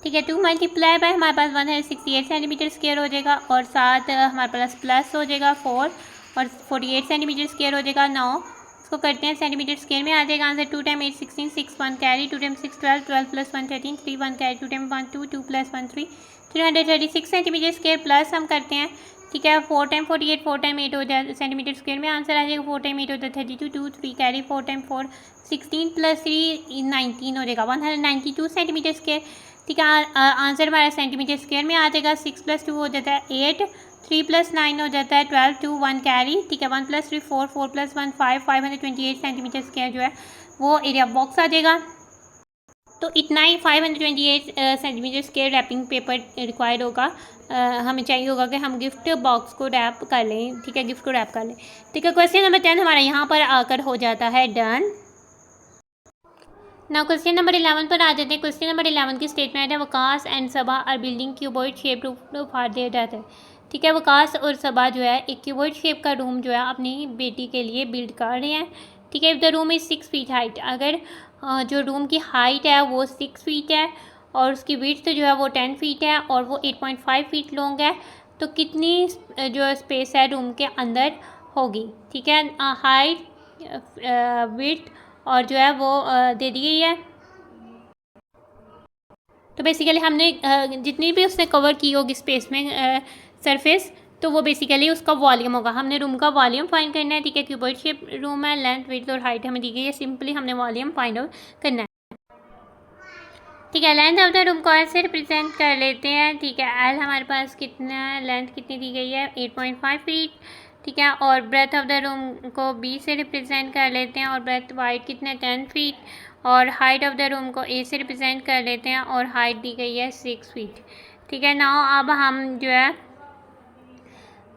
ठीक है, 2 मल्टीप्लाई बाय हमारे पास 168 सेंटीमीटर स्क्वायर हो जाएगा, और साथ हमारे पास प्लस हो जाएगा 4 और 48 सेंटीमीटर स्क्वायर हो जाएगा। 9 इसको करते हैं सेंटीमीटर स्क्वायर में, आ जाएगा answer. 2 time 8 16 6 1 carry, 2 time 6 12 12 plus 1 13 3 1 carry, 2 time 1 2 2 plus 1 3 336 centimetre square plus हम करते हैं। ठीक है, 4 टाइम 48 4 टाइम 8 हो जाए सेंटीमीटर स्क्वायर में, आंसर आ जाएगा 4 टाइम 8 होता है 32 2 3 कैरी, 4 टाइम 4 16 प्लस 3 19 हो जाएगा 192 सेंटीमीटर स्क्वायर। ठीक है, आंसर हमारा सेंटीमीटर स्क्वायर में आ जाएगा। 6 + 2 हो जाता है 8, 3 + 9 हो जाता है 12 2 1 कैरी। ठीक है, 1 + 3 4 4 + 1 5 528 सेंटीमीटर स्क्वायर जो है वो एरिया बॉक्स आ जाएगा। तो इतना ही 528 centimetre square wrapping paper required होगा। हमें चाहिए होगा कि हम गिफ्ट बॉक्स को रैप कर लें। ठीक है, गिफ्ट को रैप कर लें। ठीक है, क्वेश्चन नंबर 10 हमारा यहाँ पर आकर हो जाता है डन। ना क्वेश्चन नंबर 11 पर आ जाते हैं। क्वेश्चन नंबर 11 की स्टेटमेंट है, Waqas and Saba are building cuboid shape room for their daughter. ठीक है, वकास और सबा जो है एक क्यूबॉइड शेप का रूम जो है अपनी बेटी के लिए बिल्ड कर रहे हैं। ठीक है, the room is 6 feet height. अगर जो रूम की हाइट है वो 6 फीट है और उसकी विड्थ जो है वो 10 फीट है और वो 8.5 फीट लॉन्ग है, तो कितनी जो स्पेस है रूम के अंदर होगी। ठीक है, हाइट, विड्थ और जो है वो दे दी गई है। तो बेसिकली हमने जितनी भी उसने कवर की होगी स्पेस में सरफेस, तो वो बेसिकली उसका वॉल्यूम होगा। हमने रूम का वॉल्यूम फाइंड करना है। ठीक है, क्यूबॉइड शेप रूम है, लेंथ विड्थ और हाइट हमें दी गई है, सिंपली हमने वॉल्यूम फाइंड आउट करना है। ठीक है, लेंथ ऑफ द रूम को ऐसे रिप्रेजेंट कर लेते हैं। ठीक है, एल हमारे पास कितना, लेंथ कितनी दी गई है 8.5 फीट। ठीक है, और ब्रेथ ऑफ द रूम को बी से रिप्रेजेंट कर लेते हैं और ब्रेथ वाइड कितने 10 फीट, और हाइट ऑफ द रूम को ए से रिप्रेजेंट कर लेते हैं और हाइट दी गई है 6 फीट। ठीक है, नाउ अब हम जो है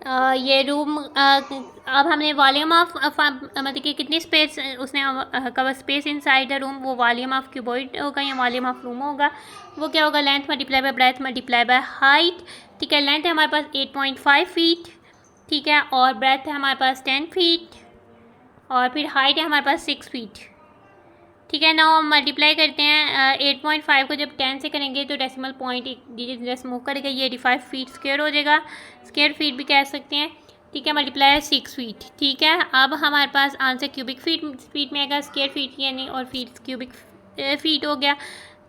ये रूम अब हमने वॉल्यूम ऑफ मतलब कि कितनी स्पेस उसने cover space inside the room, वो वॉल्यूम ऑफ क्यूबॉइड होगा या वॉल्यूम ऑफ रूम होगा। वो क्या होगा, length multiply by breadth multiply by height. ठीक है, लेंथ है हमारे पास 8.5 फीट। ठीक है, और ब्रेथ है हमारे पास 10 फीट और फिर हाइट है हमारे पास 6 फीट। ठीक है, नाउ हम मल्टीप्लाई करते हैं 8.5 को जब 10 से करेंगे तो डेसिमल पॉइंट एक डिजिट लेस मूव करेगा, ये 85 फीट स्क्वायर हो जाएगा, स्क्वायर फीट भी कह सकते हैं। ठीक है, मल्टीप्लाई है 6 फीट। ठीक है, अब हमारे पास आंसर क्यूबिक फीट में आएगा, स्क्वायर फीट यानी और फीट क्यूबिक फीट हो गया।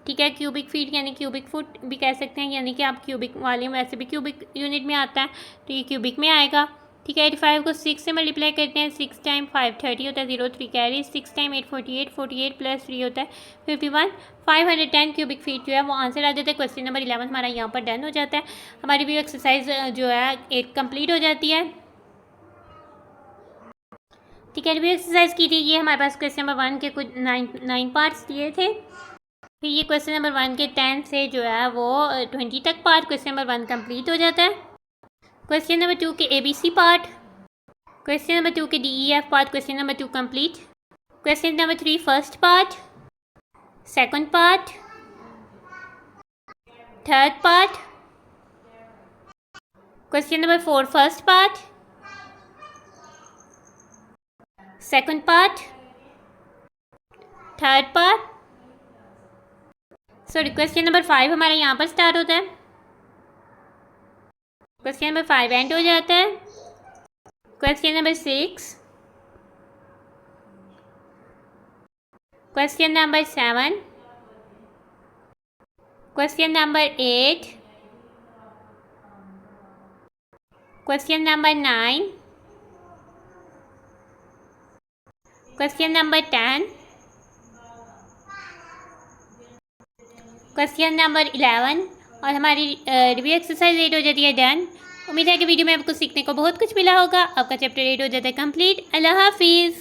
ठीक है, क्यूबिक फीट यानी क्यूबिक फुट भी कह सकते हैं, यानी कि आप क्यूबिक वॉल्यूम वैसे भी क्यूबिक यूनिट में आता है तो ये क्यूबिक में आएगा। ठीक है, 85 को 6 से मल्टीप्लाई करते हैं, 6 टाइम 5 30 होता है, 0 3 कैरी, 6 टाइम 8 48 48 प्लस 3 होता है 51 510 क्यूबिक फीट जो है वो आंसर आ जाता है। क्वेश्चन नंबर 11 हमारा यहाँ पर डन हो जाता है। हमारी भी एक्सरसाइज जो है एक कंप्लीट हो जाती है। ठीक है, रिव्यू एक्सरसाइज की थी, ये हमारे पास क्वेश्चन नंबर 1 के कुछ 9 पार्ट्स दिए थे। फिर ये क्वेश्चन नंबर 1 के 10 से जो है वो 20 तक पार्ट क्वेश्चन नंबर 1 कंप्लीट हो जाता है। क्वेश्चन नंबर 2 के ABC पार्ट, क्वेश्चन नंबर 2 के DEF part, question number 2 complete. Question number 3 first part, second part, third part, question number 4 first part, second part, third part, sorry question number 5 हमारा यहाँ पर start होता है, question number 5 and हो जाता है। Question number 6, question number 7, question number 8, question number 9, question number 10, question number 11 और हमारी रिव्यू एक्सरसाइज 8 हो जाती है डन। उम्मीद है कि वीडियो में आपको सीखने को बहुत कुछ मिला होगा। आपका चैप्टर 8 हो जाता है कंप्लीट। अल्लाह हाफिज़।